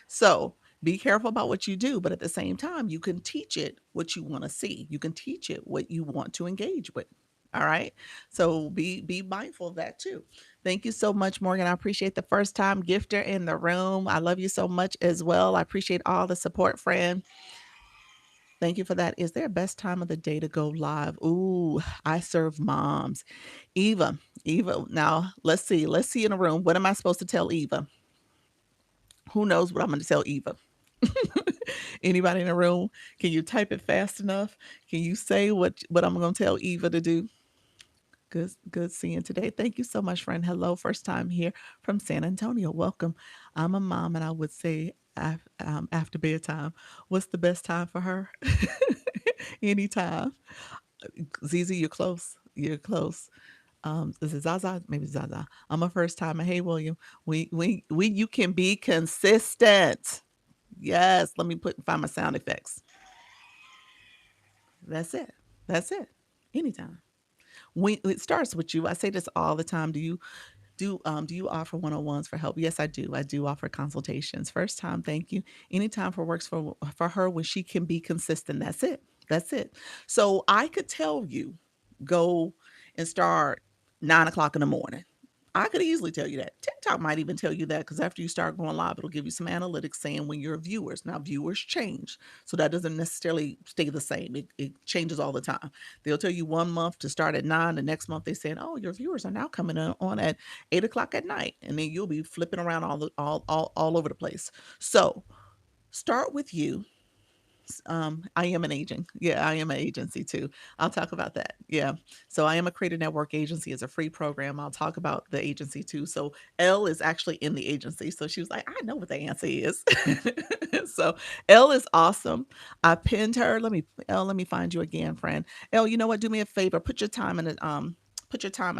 So be careful about what you do, but at the same time, you can teach it what you want to see. You can teach it what you want to engage with. All right. So be mindful of that too. Thank you so much, Morgan. I appreciate the first time gifter in the room. I love you so much as well. I appreciate all the support, friend. Thank you for that. Is there a best time of the day to go live? Ooh, I serve moms. Eva, Eva. Now let's see. Let's see in a room. What am I supposed to tell Eva? Who knows what I'm going to tell Eva? Anybody in the room? Can you type it fast enough? Can you say what I'm going to tell Eva to do? Good seeing today. Thank you so much, friend. Hello, first time here from San Antonio. Welcome. I'm a mom, and I would say after bedtime. What's the best time for her? Anytime. Zizi, you're close. You're close. Is it Zaza? Maybe Zaza. I'm a first timer. Hey, William. We you can be consistent. Yes. Let me find my sound effects. That's it. That's it. Anytime. When it starts with you, I say this all the time. Do you offer one-on-ones for help? Yes, I do. I do offer consultations. First time, thank you. Anytime for works for her when she can be consistent. That's it. That's it. So I could tell you, go and start 9 o'clock in the morning. I could easily tell you that. TikTok might even tell you that because after you start going live, it'll give you some analytics saying when your viewers. Now, viewers change. So that doesn't necessarily stay the same. It changes all the time. They'll tell you 1 month to start at 9. The next month, they saying, oh, your viewers are now coming on at 8 o'clock at night. And then you'll be flipping around all over the place. So start with you. I am an agent. Yeah, I am an agency too. I'll talk about that. Yeah. So I am a creator network agency. It's a free program. I'll talk about the agency too. So Elle is actually in the agency. So she was like, I know what the answer is. So Elle is awesome. I pinned her. Let me find you again, friend. Elle, you know what? Do me a favor. Put your time and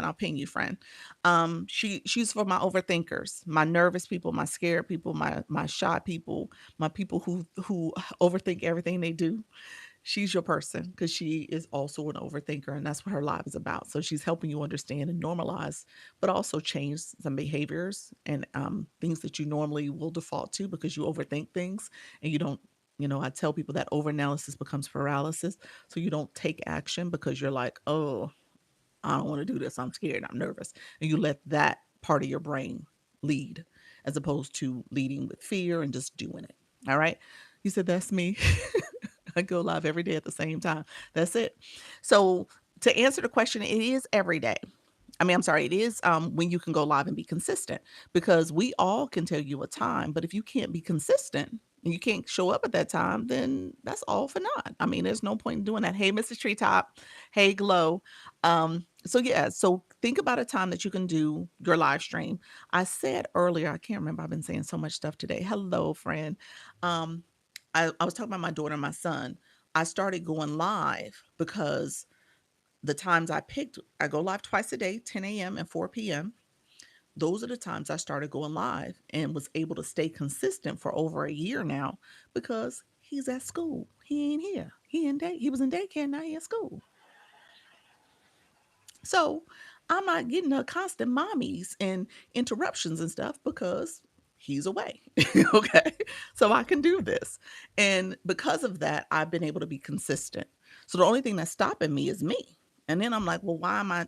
I'll ping you, friend. She's for my overthinkers, my nervous people, my scared people, my shy people, my people who overthink everything they do. She's your person because she is also an overthinker, and that's what her life is about. So she's helping you understand and normalize, but also change some behaviors and things that you normally will default to because you overthink things and you don't. I tell people that overanalysis becomes paralysis. So you don't take action because you're like, oh, I don't want to do this. I'm scared. I'm nervous. And you let that part of your brain lead as opposed to leading with fear and just doing it. All right. You said, that's me. I go live every day at the same time. That's it. So, to answer the question, it is every day. I mean, I'm sorry, it is when you can go live and be consistent, because we all can tell you a time, but if you can't be consistent and you can't show up at that time, then that's all for naught. I mean, there's no point in doing that. Hey, Mrs. Treetop. Hey, Glow. So yeah, so think about a time that you can do your live stream. I said earlier, I can't remember, I've been saying so much stuff today. Hello, friend. Um, I was talking about my daughter and my son. I started going live because the times I picked, I go live twice a day, 10 a.m. and 4 p.m. Those are the times I started going live and was able to stay consistent for over a year now because he's at school. He ain't here. He was in daycare, now he at school. So I'm not getting the constant mommies and interruptions and stuff because he's away. Okay. So I can do this. And because of that, I've been able to be consistent. So the only thing that's stopping me is me. And then I'm like, well, why am I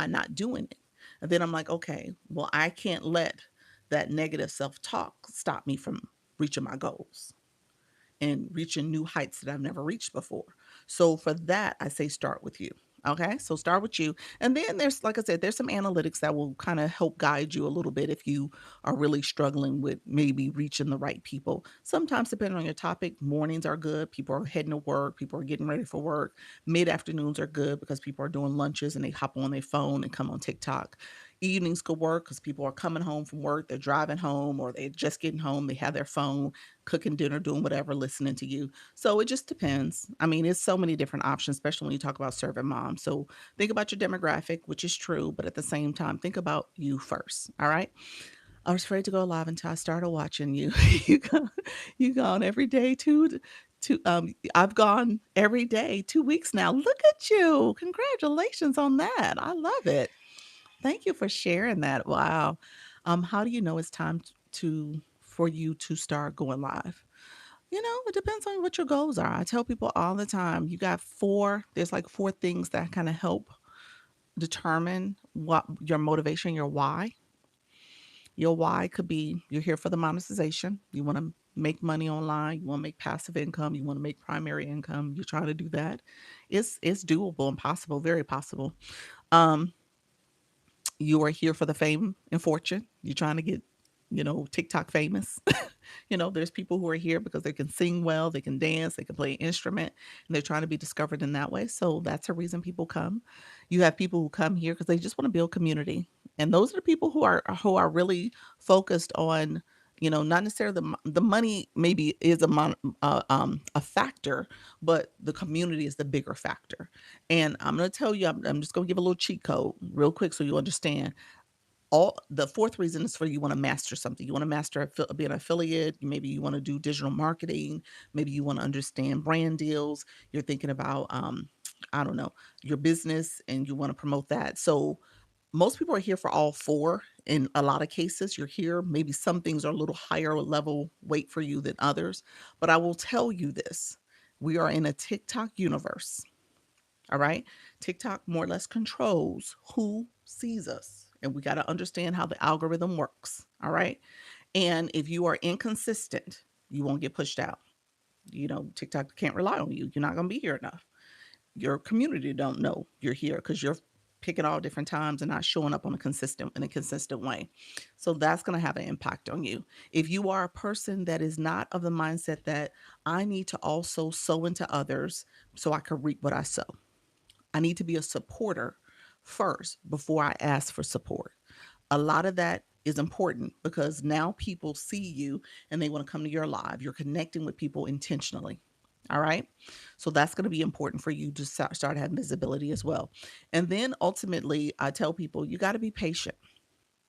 not doing it? And then I'm like, okay, well, I can't let that negative self-talk stop me from reaching my goals and reaching new heights that I've never reached before. So for that, I say start with you. Okay, so start with you. And then there's, like I said, there's some analytics that will kind of help guide you a little bit if you are really struggling with maybe reaching the right people. Sometimes, depending on your topic, mornings are good. People are heading to work, people are getting ready for work. Mid afternoons are good because people are doing lunches and they hop on their phone and come on TikTok. Evenings could work because people are coming home from work, they're driving home, or they're just getting home, they have their phone, cooking dinner, doing whatever, listening to you. So it just depends. I mean, it's so many different options, especially when you talk about serving moms. So think about your demographic, which is true, but at the same time, think about you first. All right. I was afraid to go live until I started watching you. You gone every day I've gone every day 2 weeks now. Look at you. Congratulations on that. I love it. Thank you for sharing that. Wow. How do you know it's time to for you to start going live? It depends on what your goals are. I tell people all the time, there's like four things that kind of help determine what your motivation, your why. Your why could be you're here for the monetization. You want to make money online, you want to make passive income, you want to make primary income, you're trying to do that. It's doable and possible, very possible. Um, you are here for the fame and fortune. You're trying to get, TikTok famous. There's people who are here because they can sing well, they can dance, they can play an instrument, and they're trying to be discovered in that way. So that's a reason people come. You have people who come here because they just want to build community. And those are the people who are really focused on, not necessarily the money maybe is a factor, but the community is the bigger factor. And I'm going to tell you, I'm just going to give a little cheat code real quick so you understand. All the fourth reason is for you want to master something. You want to master being an affiliate. Maybe you want to do digital marketing. Maybe you want to understand brand deals. You're thinking about, I don't know, your business and you want to promote that. So most people are here for all four. In a lot of cases, you're here. Maybe some things are a little higher level weight for you than others. But I will tell you this. We are in a TikTok universe. All right. TikTok more or less controls who sees us. And we got to understand how the algorithm works. All right. And if you are inconsistent, you won't get pushed out. TikTok can't rely on you. You're not going to be here enough. Your community don't know you're here because you're picking all different times and not showing up in a consistent way. So that's going to have an impact on you. If you are a person that is not of the mindset that I need to also sow into others so I can reap what I sow. I need to be a supporter first before I ask for support. A lot of that is important because now people see you and they want to come to your live. You're connecting with people intentionally. All right. So that's going to be important for you to start having visibility as well. And then ultimately, I tell people you got to be patient.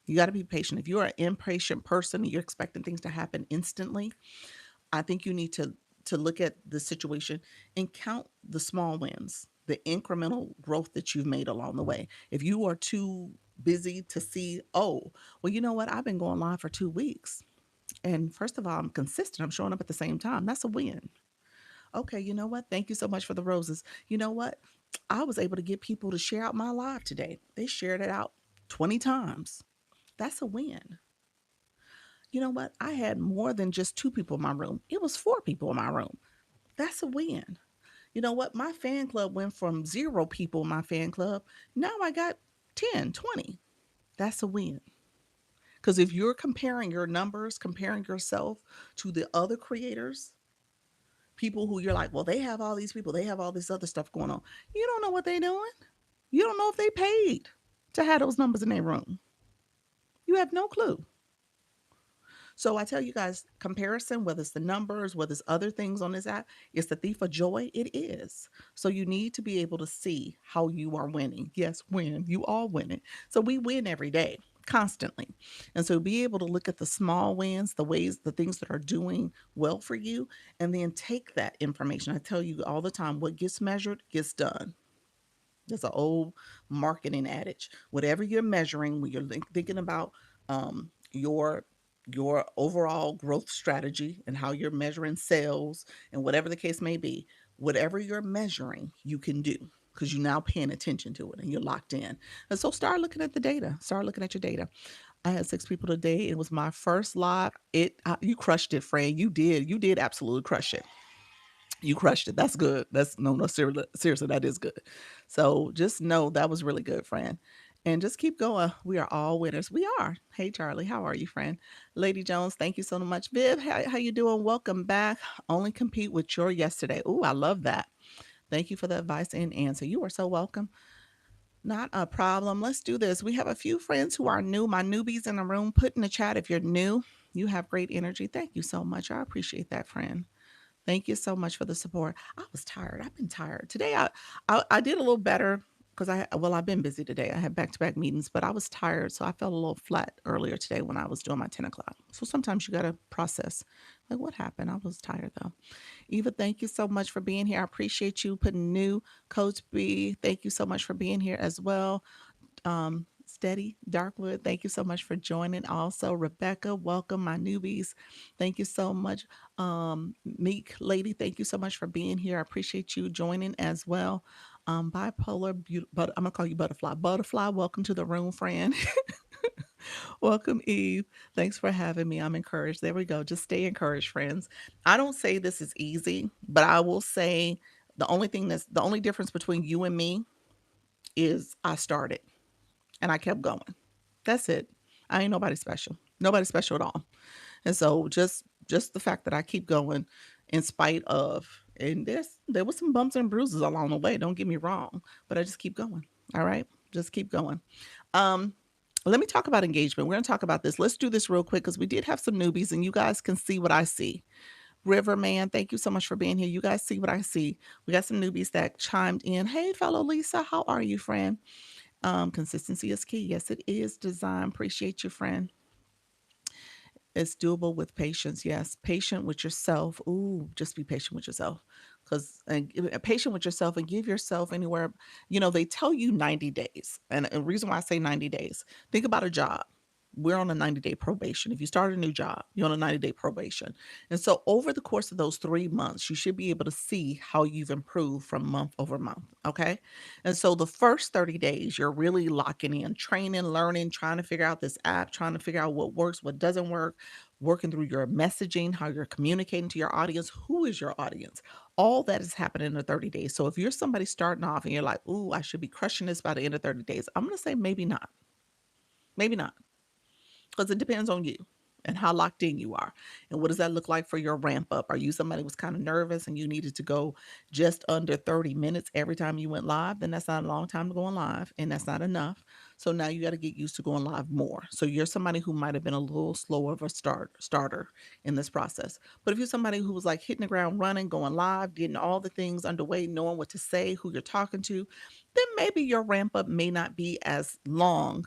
You got to be patient. If you're an impatient person and you're expecting things to happen instantly, I think you need to look at the situation and count the small wins, the incremental growth that you've made along the way. If you are too busy to see, oh, well, you know what? I've been going live for 2 weeks. And first of all, I'm consistent. I'm showing up at the same time. That's a win. Okay, you know what? Thank you so much for the roses. You know what? I was able to get people to share out my live today. They shared it out 20 times. That's a win. You know what? I had more than just two people in my room. It was four people in my room. That's a win. You know what? My fan club went from zero people in my fan club. Now I got 10, 20. That's a win. Because if you're comparing your numbers, comparing yourself to the other creators, people who you're like, well, they have all these people, they have all this other stuff going on. You don't know what they're doing. You don't know if they paid to have those numbers in their room. You have no clue. So I tell you guys, comparison, whether it's the numbers, whether it's other things on this app, it's the thief of joy. It is. So you need to be able to see how you are winning. Yes, win. You all winning. So we win every day, constantly. And so be able to look at the small wins, the ways, the things that are doing well for you, and then take that information. I tell you all the time, what gets measured gets done. That's an old marketing adage. Whatever you're measuring, when you're thinking about your overall growth strategy and how you're measuring sales and whatever the case may be, whatever you're measuring, you can do because you're now paying attention to it and you're locked in. And so start looking at the data. Start looking at your data. I had 6 people today. It was my first live. You crushed it, Fran. You did. You did absolutely crush it. You crushed it. That's good. That's no, seriously, that is good. So just know that was really good, friend. And just keep going. We are all winners. We are. Hey, Charlie, how are you, friend? Lady Jones, thank you so much. Viv, how you doing? Welcome back. Only compete with your yesterday. Ooh, I love that. Thank you for the advice and answer. You are so welcome. Not a problem. Let's do this. We have a few friends who are new. My newbies in the room. Put in the chat if you're new. You have great energy. Thank you so much. I appreciate that, friend. Thank you so much for the support. I was tired. I've been tired. Today I did a little better because I've been busy today. I had back-to-back meetings, but I was tired, so I felt a little flat earlier today when I was doing my 10 o'clock. So sometimes you gotta process. Like what happened? I was tired though. Eva, thank you so much for being here. I appreciate you putting new Coach B. Thank you so much for being here as well. Steady Darkwood, thank you so much for joining. Also, Rebecca, welcome my newbies. Thank you so much. Meek Lady, thank you so much for being here. I appreciate you joining as well. Bipolar, but I'm gonna call you Butterfly. Butterfly, welcome to the room, friend. Welcome, Eve. Thanks for having me. I'm encouraged. There we go. Just stay encouraged, friends. I don't say this is easy, but I will say the only difference between you and me is I started and I kept going. That's it. I ain't nobody special. Nobody special at all. And so just the fact that I keep going in spite of, and there was some bumps and bruises along the way, don't get me wrong, but I just keep going. All right? Just keep going. Um let me talk about engagement. We're going to talk about this. Let's do this real quick because we did have some newbies and you guys can see what I see. Riverman, thank you so much for being here. You guys see what I see. We got some newbies that chimed in. Hey, fellow Lisa, how are you, friend? Consistency is key. Yes, it is. Design. Appreciate you, friend. It's doable with patience. Yes, patient with yourself. Ooh, just be patient with yourself. Because patient with yourself and give yourself anywhere. They tell you 90 days. And the reason why I say 90 days, think about a job. We're on a 90-day probation. If you start a new job, you're on a 90-day probation. And so over the course of those 3 months, you should be able to see how you've improved from month over month. Okay. And so the first 30 days, you're really locking in, training, learning, trying to figure out this app, trying to figure out what works, what doesn't work, working through your messaging, how you're communicating to your audience, who is your audience. All that is happening in the 30 days. So if you're somebody starting off and you're like, ooh, I should be crushing this by the end of 30 days, I'm going to say maybe not. Maybe not, because it depends on you and how locked in you are. And what does that look like for your ramp up? Are you somebody who was kind of nervous and you needed to go just under 30 minutes every time you went live? Then that's not a long time to go on live, and that's not enough. So now you got to get used to going live more. So you're somebody who might have been a little slower of a starter in this process. But if you're somebody who was like hitting the ground running, going live, getting all the things underway, knowing what to say, who you're talking to, then maybe your ramp up may not be as long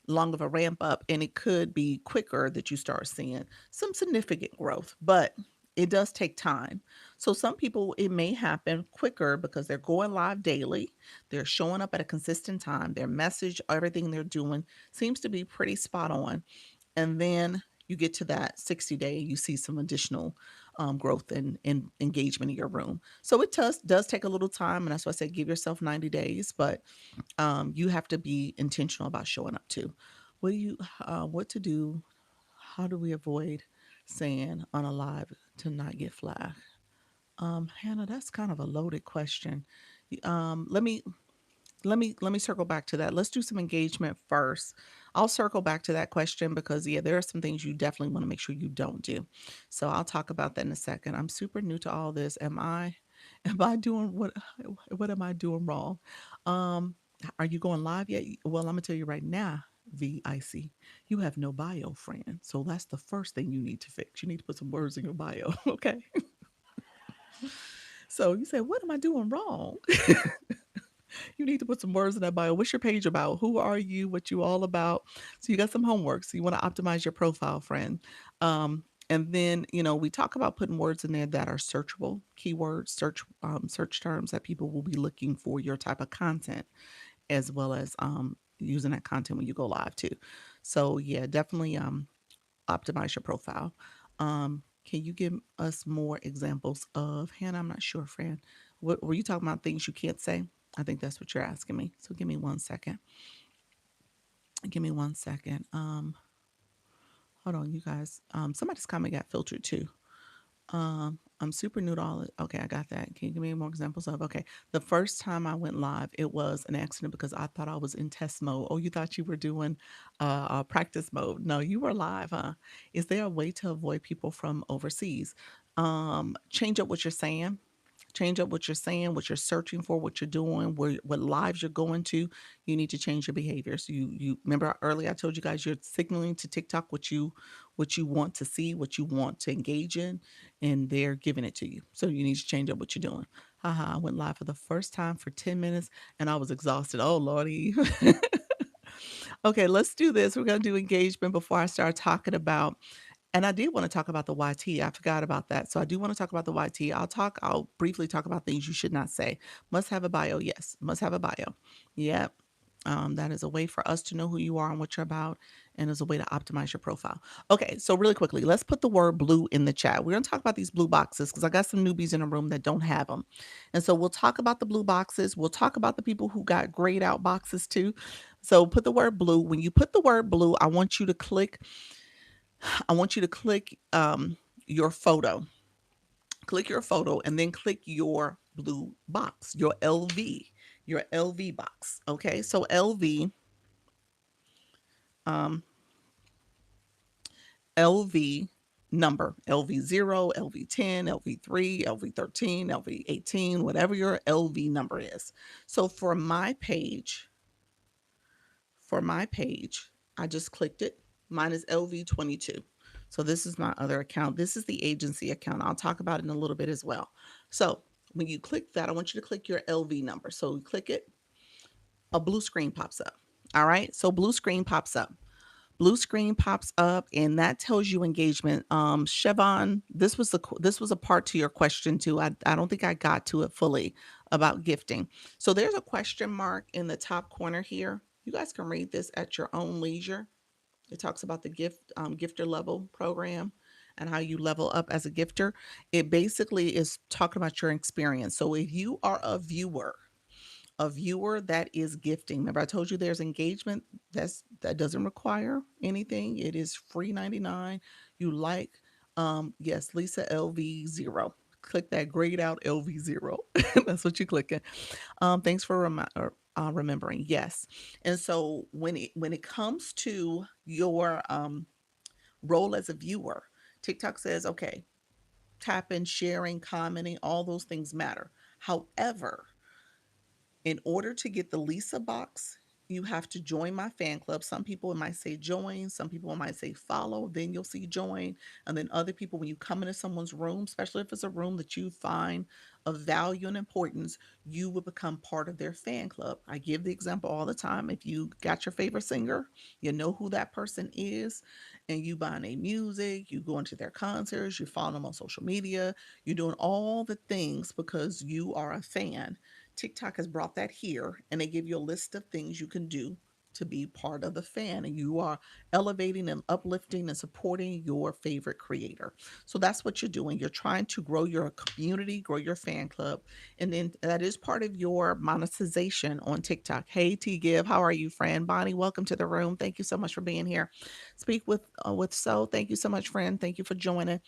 of a ramp up, and it could be quicker that you start seeing some significant growth, but it does take time. So some people, it may happen quicker because they're going live daily, they're showing up at a consistent time, their message, everything they're doing seems to be pretty spot on. And then you get to that 60 day, you see some additional growth and engagement in your room. So it does take a little time, and that's why I say give yourself 90 days, but you have to be intentional about showing up too. What to do? How do we avoid saying on a live to not get flagged? Hannah, that's kind of a loaded question. Let me let me circle back to that. Let's do some engagement first. I'll circle back to that question because yeah, there are some things you definitely want to make sure you don't do. So I'll talk about that in a second. I'm super new to all this. Am I doing what am I doing wrong? Um are you going live yet? Well, I'm gonna tell you right now, VIC, you have no bio, friend. So that's the first thing you need to fix. You need to put some words in your bio. Okay. So you say, what am I doing wrong? You need to put some words in that bio. What's your page about? Who are you? What you all about? So you got some homework. So you want to optimize your profile, friend. And then we talk about putting words in there that are searchable, keywords, search terms that people will be looking for your type of content, as well as using that content when you go live too. So yeah, definitely optimize your profile. Can you give us more examples of Hannah? I'm not sure, friend. What were you talking about? Things you can't say? I think that's what you're asking me. So give me one second. Give me one second. Hold on, you guys. Somebody's comment got filtered too. I'm super new to all it. Okay, I got that. Can you give me more examples of? Okay, the first time I went live, it was an accident because I thought I was in test mode. Oh, you thought you were doing practice mode? No, you were live, huh? Is there a way to avoid people from overseas? Change up what you're saying. Change up what you're saying, what you're searching for, what you're doing, what lives you're going to. You need to change your behavior. So you remember earlier I told you guys you're signaling to TikTok what you want to see, what you want to engage in, and they're giving it to you. So you need to change up what you're doing. Haha, I went live for the first time for 10 minutes and I was exhausted. Oh Lordy. Okay, let's do this. We're gonna do engagement before I start talking about, and I did want to talk about the YT. I forgot about that. So I do want to talk about the YT. I'll briefly talk about things you should not say. Must have a bio. Yes. Must have a bio. Yep. That is a way for us to know who you are and what you're about, and is a way to optimize your profile. Okay, so really quickly, let's put the word blue in the chat. We're going to talk about these blue boxes because I got some newbies in the room that don't have them. And so we'll talk about the blue boxes. We'll talk about the people who got grayed out boxes too. So put the word blue. When you put the word blue, I want you to click your photo. Click your photo and then click your blue box, your LV box. Okay, so um, LV number, LV0, LV10, LV3, LV13, LV18, whatever your LV number is. So for my page, I just clicked it. Mine is LV22. So this is my other account. This is the agency account. I'll talk about it in a little bit as well. So when you click that, I want you to click your LV number. So you click it, a blue screen pops up. All right. So blue screen pops up. Blue screen pops up, and that tells you engagement. Chevon, this was a part to your question too. I don't think I got to it fully about gifting. So there's a question mark in the top corner here. You guys can read this at your own leisure. It talks about the gifter level program and how you level up as a gifter. It basically is talking about your experience. So if you are a viewer that is gifting. Remember, I told you there's engagement that doesn't require anything. It is free 99. You like, yes, Lisa LV0. Click that grayed out LV0. That's what you click it. Thanks for remembering. Yes. And so when it comes to your role as a viewer, TikTok says, okay, tapping, sharing, commenting, all those things matter. However, in order to get the Lisa box, you have to join my fan club. Some people might say join, some people might say follow, then you'll see join. And then other people, when you come into someone's room, especially if it's a room that you find of value and importance, you will become part of their fan club. I give the example all the time. If you got your favorite singer, you know who that person is, and you buy their music, you go into their concerts, you follow them on social media, you're doing all the things because you are a fan. TikTok has brought that here, and they give you a list of things you can do to be part of the fan, and you are elevating and uplifting and supporting your favorite creator. So that's what you're doing. You're trying to grow your community, grow your fan club, and then that is part of your monetization on TikTok. Hey T Give, how are you, friend? Bonnie, welcome to the room. Thank you so much for being here. Speak with So. Thank you so much, friend. Thank you for joining.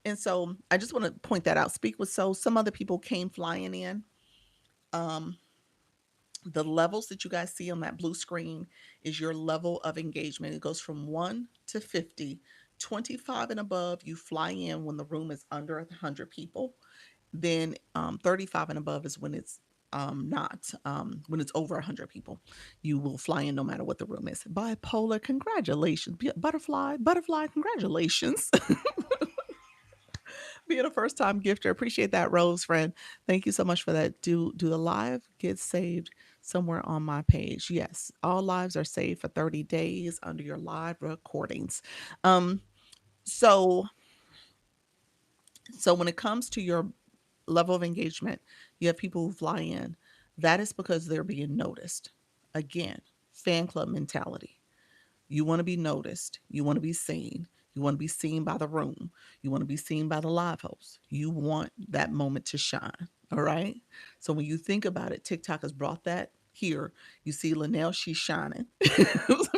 And so I just want to point that out. Speak with So. Some other people came flying in. Um, the levels that you guys see on that blue screen is your level of engagement. It goes from 1 to 50. 25 and above, you fly in when the room is under 100 people. Then 35 and above is when it's not when it's over 100 people. You will fly in no matter what the room is. Bipolar, congratulations. Butterfly, congratulations. Being a first time gifter. Appreciate that, Rose friend. Thank you so much for that. Do the live get saved somewhere on my page? Yes, all lives are saved for 30 days under your live recordings. Um, so so when it comes to your level of engagement, you have people who fly in. That is because they're being noticed. Again, fan club mentality. You want to be noticed. You want to be seen. You want to be seen by the room. You want to be seen by the live host. You want that moment to shine. All right. So when you think about it, TikTok has brought that here. You see Linnell, she's shining.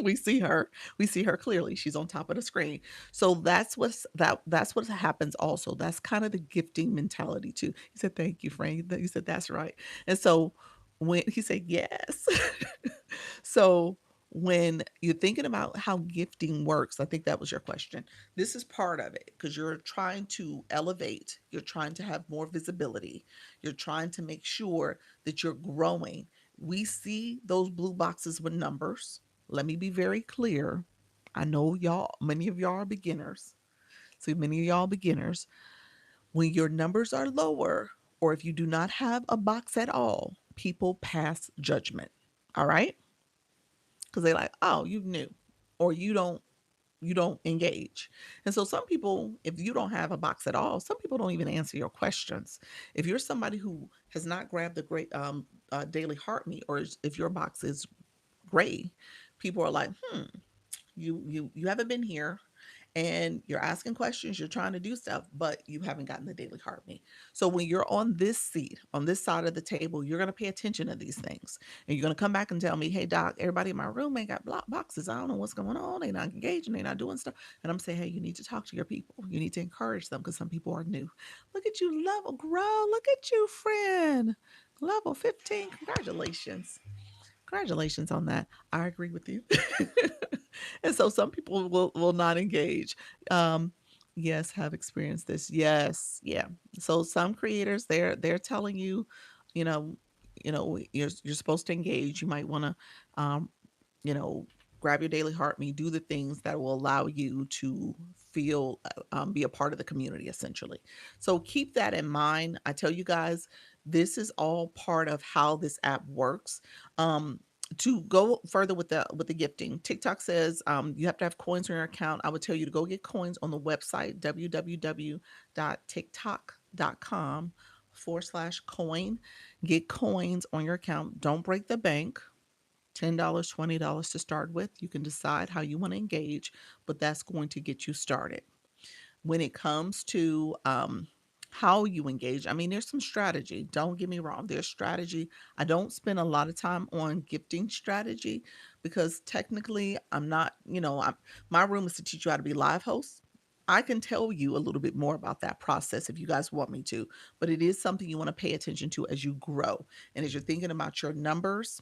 we see her. We see her clearly. She's on top of the screen. So that's what happens also. That's kind of the gifting mentality too. He said, thank you, Frank. You said that's right. And so when he said yes. So when you're thinking about how gifting works, I think that was your question. This is part of it because you're trying to elevate, you're trying to have more visibility, you're trying to make sure that you're growing. We see those blue boxes with numbers. Let me be very clear. I know y'all, many of y'all are beginners. So many of y'all beginners, when your numbers are lower, or if you do not have a box at all, people pass judgment. All right, because they're like, oh, you new, or you don't engage. And so some people, if you don't have a box at all, some people don't even answer your questions. If you're somebody who has not grabbed the great daily heart meet, or if your box is gray, people are like, you haven't been here, and you're asking questions, you're trying to do stuff, but you haven't gotten the daily heart me. So when you're on this seat, on this side of the table, you're going to pay attention to these things. And you're going to come back and tell me, hey, doc, everybody in my room ain't got block boxes. I don't know what's going on. They're not engaging. They're not doing stuff. And I'm saying, hey, you need to talk to your people. You need to encourage them because some people are new. Look at you, level grow. Look at you, friend. Level 15. Congratulations. Congratulations on that. I agree with you. And so some people will not engage. Um, yes, have experienced this. Yes, yeah. So some creators they're telling you, you know, you're supposed to engage. You might want to um, you know, grab your daily heart me, do the things that will allow you to feel, be a part of the community essentially. So keep that in mind. I tell you guys, this is all part of how this app works. To go further with the gifting, TikTok says you have to have coins in your account. I would tell you to go get coins on the website www.tiktok.com/coin. Get coins on your account. Don't break the bank. $10, $20 to start with. You can decide how you want to engage, but that's going to get you started. When it comes to how you engage, I mean, there's some strategy. Don't get me wrong, there's strategy. I don't spend a lot of time on gifting strategy because technically, I'm not, my room is to teach you how to be live hosts. I can tell you a little bit more about that process if you guys want me to, but it is something you want to pay attention to as you grow. And as you're thinking about your numbers,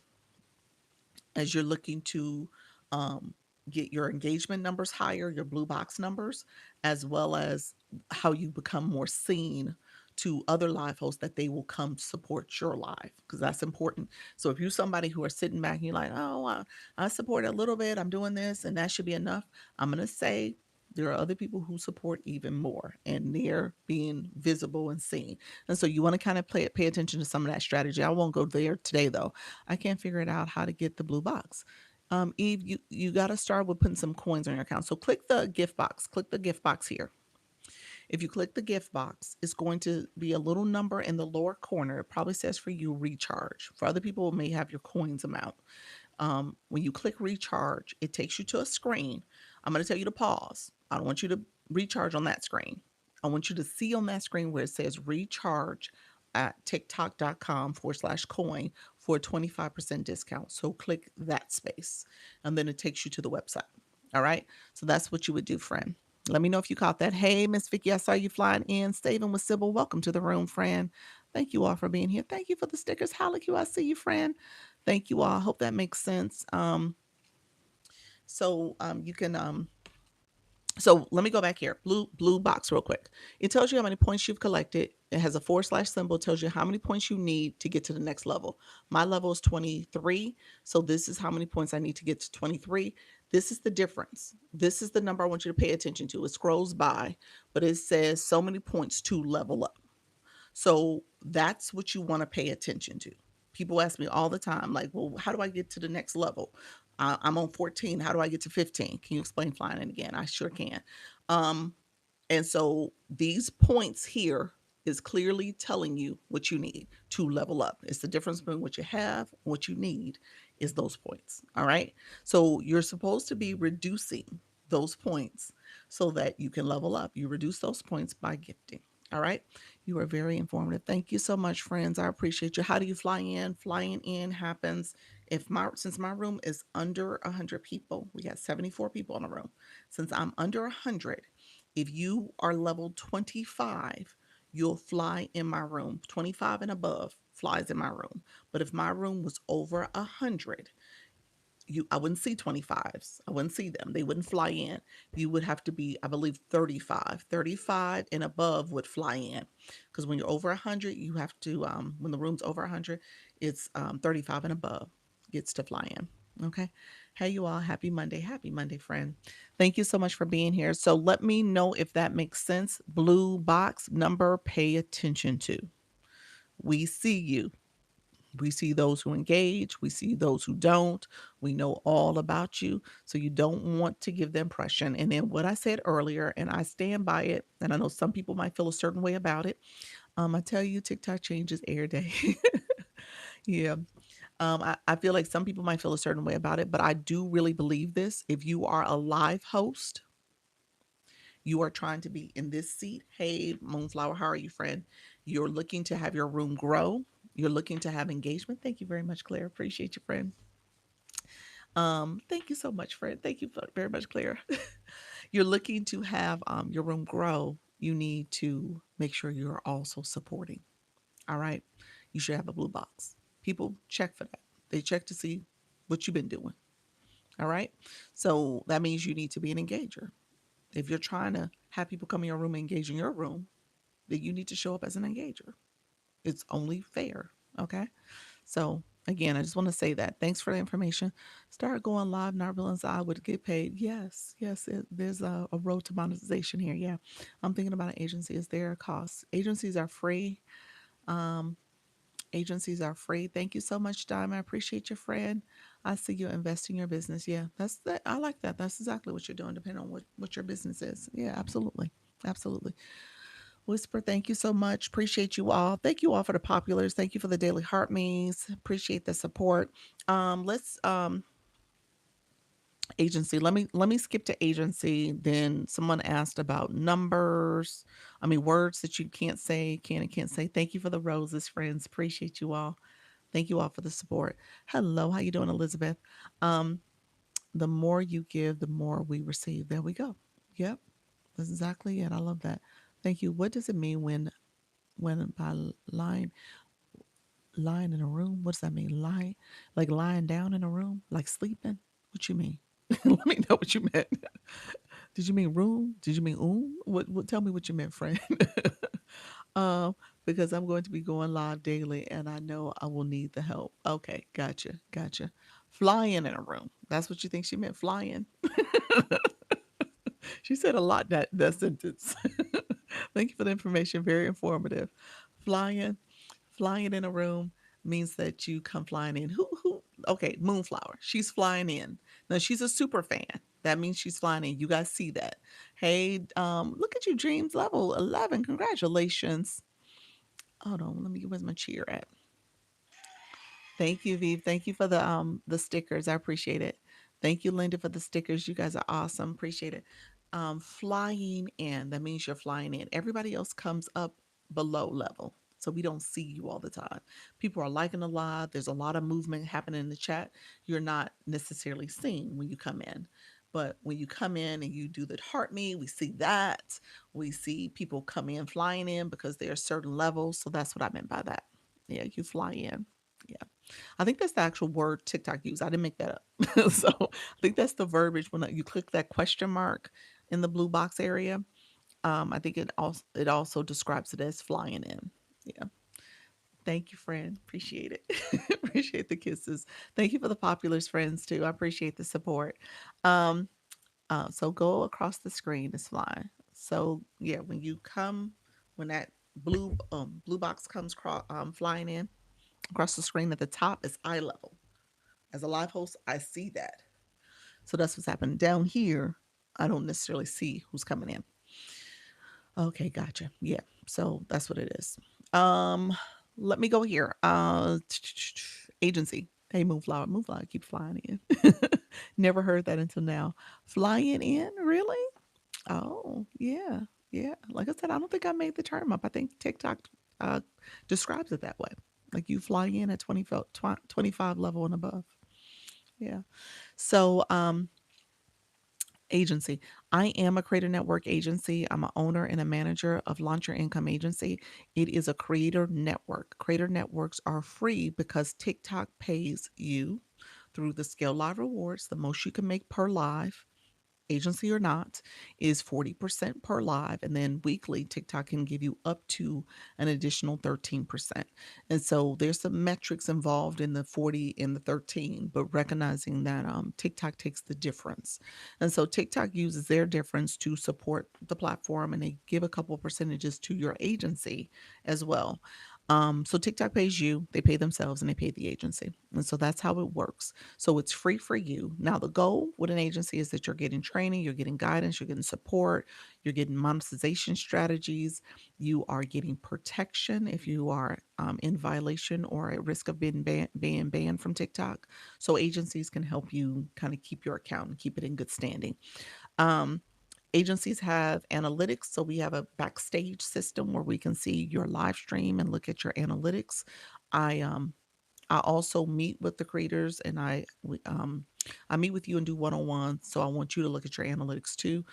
as you're looking to um, get your engagement numbers higher, your blue box numbers, as well as how you become more seen to other live hosts that they will come support your live because that's important. So if you're somebody who are sitting back and you're like, oh, I support a little bit, I'm doing this, and that should be enough, I'm going to say there are other people who support even more and they're being visible and seen. And so you want to kind of pay attention to some of that strategy. I won't go there today though. I can't figure it out how to get the blue box. Eve, you got to start with putting some coins on your account. So click the gift box. Click the gift box here. If you click the gift box, it's going to be a little number in the lower corner. It probably says for you recharge. For other people, it may have your coins amount. When you click recharge, it takes you to a screen. I'm going to tell you to pause. I don't want you to recharge on that screen. I want you to see on that screen where it says recharge at tiktok.com/coin for a 25% discount. So click that space and then it takes you to the website. All right. So that's what you would do, friend. Let me know if you caught that. Hey, Miss Vicky, I saw you flying in. Staving with Sybil. Welcome to the room, friend. Thank you all for being here. Thank you for the stickers. Hallelujah. I see you, friend. Thank you all. I hope that makes sense. You can so let me go back here. Blue box real quick. It tells you how many points you've collected. It has a forward slash symbol. It tells you how many points you need to get to the next level. My level is 23. So this is how many points I need to get to 23. This is the difference. This is the number I want you to pay attention to. It scrolls by, but it says so many points to level up. So that's what you want to pay attention to. People ask me all the time, like, well, how do I get to the next level? I'm on 14. How do I get to 15? Can you explain flying? And again, I sure can. Um, and so these points here is clearly telling you what you need to level up. It's the difference between what you have and what you need is those points. All right. So you're supposed to be reducing those points so that you can level up. You reduce those points by gifting. All right. You are very informative. Thank you so much, friends. I appreciate you. How do you fly in? Flying in happens if since my room is under 100 people, we got 74 people in the room. Since I'm under 100, if you are level 25, you'll fly in my room. 25 and above flies in my room. But if my room was over 100, I wouldn't see 25s. I wouldn't see them. They wouldn't fly in. You would have to be, I believe, 35. 35 and above would fly in. Because when you're over 100, you have to, when the room's over 100, it's 35 and above gets to fly in. Okay. Hey, you all. Happy Monday. Happy Monday, friend. Thank you so much for being here. So let me know if that makes sense. Blue box number, pay attention to. We see you. We see those who engage, we see those who don't. We know all about you. So you don't want to give the impression. And then what I said earlier, and I stand by it, and I know some people might feel a certain way about it. I tell you, TikTok changes every day. Yeah. I feel like some people might feel a certain way about it, but I do really believe this. If you are a live host, you are trying to be in this seat. Hey, Moonflower, how are you, friend? You're looking to have your room grow. You're looking to have engagement. Thank you very much, Claire. Appreciate you, friend. Thank you so much, friend. Thank you very much, Claire. You're looking to have your room grow. You need to make sure you're also supporting. All right. You should have a blue box. People check for that. They check to see what you've been doing. All right. So that means you need to be an engager. If you're trying to have people come in your room and engage in your room, then you need to show up as an engager. It's only fair. Okay. So again, I just want to say that. Thanks for the information. Start going live, not realizing I would get paid. Yes, yes, there's a road to monetization here. Yeah. I'm thinking about an agency. Is there a cost? Agencies are free. Um, Agencies are free. Thank you so much, Dime. I appreciate your friend. I see you invest in your business. Yeah, that's that. I like that. That's exactly what you're doing, depending on what your business is. Yeah, absolutely. Absolutely. Whisper, thank you so much. Appreciate you all. Thank you all for the populars. Thank you for the daily heart me's. Appreciate the support. Let's agency. Let me skip to agency. Then someone asked about numbers. I mean words that you can't say, can and can't say. Thank you for the roses, friends. Appreciate you all. Thank you all for the support. Hello, how you doing, Elizabeth? Um, the more you give, the more we receive. There we go. Yep, that's exactly it. I love that. Thank you. What does it mean when by lying in a room? What does that mean? Lying, like lying down in a room, like sleeping? What you mean? Let me know what you meant. Did you mean room? Did you mean What? Tell me what you meant, friend. um, because I'm going to be going live daily, and I know I will need the help. Okay, gotcha, gotcha. Flying in a room. That's what you think she meant. Flying. She said a lot that sentence. Thank you for the information. Very informative. Flying, flying in a room means that you come flying in. Who? Okay, Moonflower. She's flying in. Now she's a super fan. That means she's flying in. You guys see that? Hey, look at you, Dreams level 11. Congratulations. Hold on, let me get where's my cheer at. Thank you, Viv. Thank you for the stickers. I appreciate it. Thank you, Linda, for the stickers. You guys are awesome. Appreciate it. Flying in, that means you're flying in. Everybody else comes up below level. So we don't see you all the time. People are liking a lot. There's a lot of movement happening in the chat. You're not necessarily seen when you come in. But when you come in and you do the heart me, we see that. We see people come in flying in because there are certain levels. So that's what I meant by that. Yeah, you fly in. Yeah. I think that's the actual word TikTok use. I didn't make that up. So I think that's the verbiage when you click that question mark in the blue box area. I think it also describes it as flying in. Yeah. Thank you, friend. Appreciate it. Appreciate the kisses. Thank you for the populars, friends, too. I appreciate the support. Um, so go across the screen is fly. So yeah, when that blue box comes flying in across the screen at the top is eye level. As a live host, I see that. So that's what's happening. Down here, I don't necessarily see who's coming in. Okay, gotcha. Yeah. So that's what it is. Um, Let me go here. Agency. Hey, Moonflower. Moonflower keep flying in. Never heard that until now. Flying in? Really? Oh, yeah. Yeah. Like I said, I don't think I made the term up. I think TikTok uh, describes it that way. Like you fly in at 25 level and above. Yeah. So, agency. I am a creator network agency. I'm an owner and a manager of Launch Your Income Agency. It is a creator network. Creator networks are free because TikTok pays you through the Scale Live Rewards. The most you can make per live, agency or not, is 40% per live. And then weekly, TikTok can give you up to an additional 13%. And so there's some metrics involved in the 40 and the 13, but recognizing that TikTok takes the difference. And so TikTok uses their difference to support the platform and they give a couple of percentages to your agency as well. So TikTok pays you, they pay themselves, and they pay the agency. And so that's how it works. So it's free for you. Now, the goal with an agency is that you're getting training, you're getting guidance, you're getting support, you're getting monetization strategies, you are getting protection if you are in violation or at risk of being banned from TikTok. So agencies can help you kind of keep your account and keep it in good standing. Um, Agencies have analytics. So we have a backstage system where we can see your live stream and look at your analytics. I um, I also meet with the creators and I meet with you and do one-on-one. So I want you to look at your analytics too.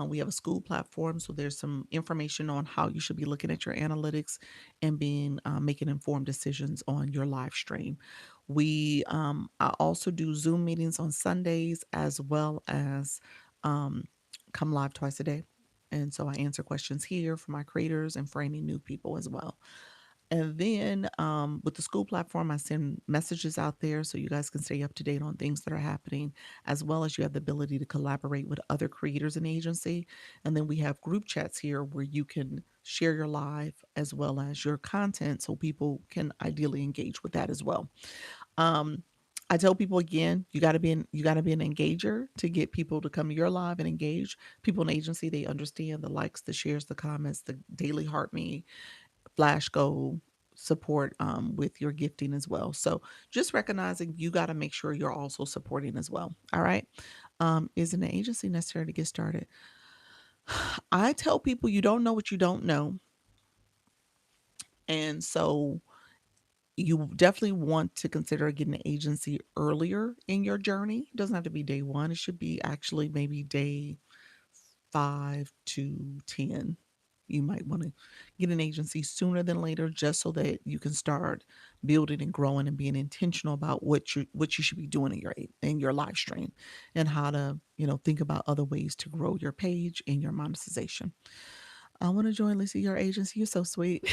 We have a school platform, so there's some information on how you should be looking at your analytics and being making informed decisions on your live stream. I also do Zoom meetings on Sundays as well as um, come live twice a day. And so I answer questions here for my creators and for any new people as well. And then with the school platform, I send messages out there so you guys can stay up to date on things that are happening, as well as you have the ability to collaborate with other creators in the agency. And then we have group chats here where you can share your live as well as your content so people can ideally engage with that as well. Um, I tell people again, you got to be an engager to get people to come to your live and engage. People in the agency, they understand the likes, the shares, the comments, the daily heart me, flash goal support with your gifting as well. So just recognizing you got to make sure you're also supporting as well. All right. Is an agency necessary to get started? I tell people you don't know what you don't know. And so you definitely want to consider getting an agency earlier in your journey. It doesn't have to be day one. It should be actually maybe day 5 to 10. You might want to get an agency sooner than later just so that you can start building and growing and being intentional about what you should be doing in your live stream and how to, think about other ways to grow your page and your monetization. I want to join Lisa, your agency. You're so sweet.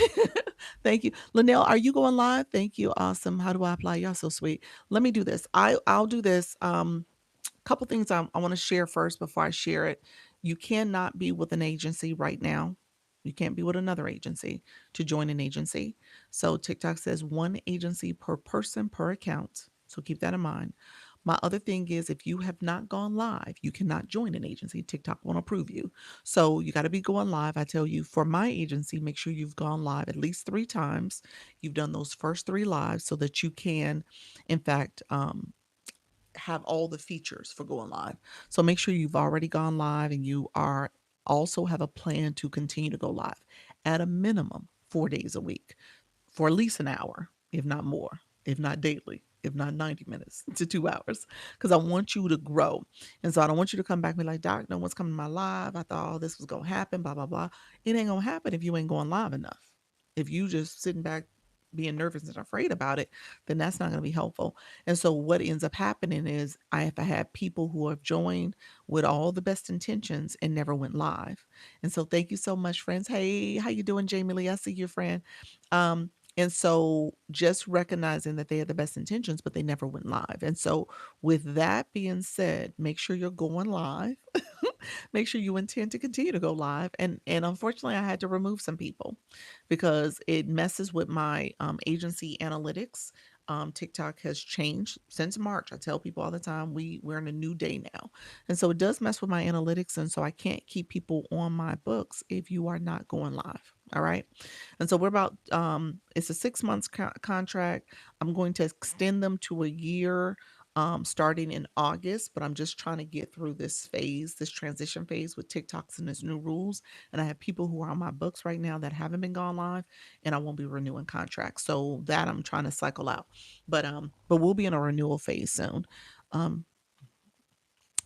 Thank you. Linnell, are you going live? Thank you. Awesome. How do I apply? Y'all so sweet. Let me do this. I'll do this. Couple things I want to share first before I share it. You cannot be with an agency right now. You can't be with another agency to join an agency. So TikTok says one agency per person per account. So keep that in mind. My other thing is if you have not gone live, you cannot join an agency. TikTok won't approve you. So you got to be going live. I tell you, for my agency, make sure you've gone live at least 3 times. You've done those first 3 lives so that you can, in fact, have all the features for going live. So make sure you've already gone live and you are also have a plan to continue to go live at a minimum 4 days a week for at least an hour, if not more, if not daily, if not 90 minutes to 2 hours, because I want you to grow. And so I don't want you to come back and be like, Doc, no one's coming to my live. I thought all this was going to happen, blah, blah, blah. It ain't going to happen if you ain't going live enough. If you just sitting back being nervous and afraid about it, then that's not going to be helpful. And so what ends up happening is I have had people who have joined with all the best intentions and never went live. And so thank you so much, friends. Hey, how you doing, Jamie Lee? I see you, friend. Um, and so just recognizing that they had the best intentions, but they never went live. And so with that being said, make sure you're going live. Make sure you intend to continue to go live. And unfortunately, I had to remove some people because it messes with my agency analytics. TikTok has changed since March. I tell people all the time we're in a new day now, and so it does mess with my analytics. And so I can't keep people on my books if you are not going live. All right, and so we're about it's a 6 months contract. I'm going to extend them to a year starting in August, but I'm just trying to get through this phase, this transition phase with TikToks and its new rules. And I have people who are on my books right now that haven't been gone live, and I won't be renewing contracts. So that I'm trying to cycle out. But we'll be in a renewal phase soon. Um,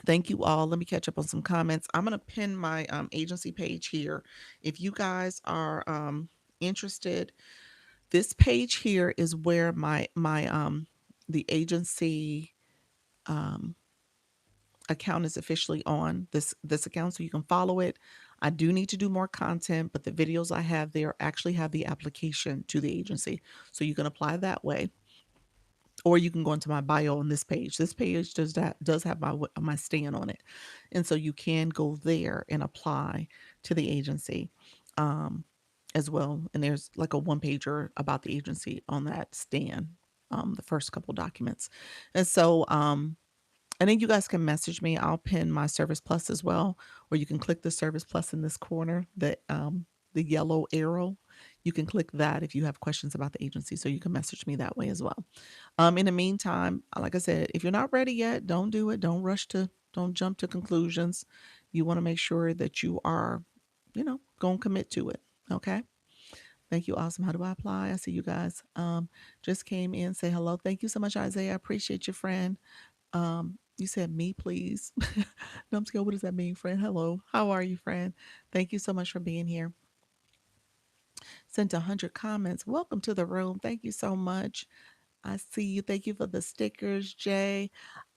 Thank you all. Let me catch up on some comments. I'm gonna pin my agency page here. If you guys are interested, this page here is where my the agency um account is officially on this account, so you can follow it. I do need to do more content, but the videos I have there actually have the application to the agency, so you can apply that way, or you can go into my bio on this page. This page does have my stand on it, and so you can go there and apply to the agency um, as well. And there's like a one pager about the agency on that stand, the first couple documents, and so and then you guys can message me. I'll pin my Service Plus as well, or you can click the Service Plus in this corner, the yellow arrow. You can click that if you have questions about the agency, so you can message me that way as well. In the meantime, like I said, if you're not ready yet, don't do it. Don't jump to conclusions. You want to make sure that you are, going to commit to it. Okay. Thank you. Awesome. How do I apply? I see you guys just came in. Say hello. Thank you so much, Isaiah. I appreciate your friend. You said me, please. No, I'm scared. What does that mean, friend? Hello. How are you, friend? Thank you so much for being here. Sent 100 comments. Welcome to the room. Thank you so much. I see you. Thank you for the stickers, Jay.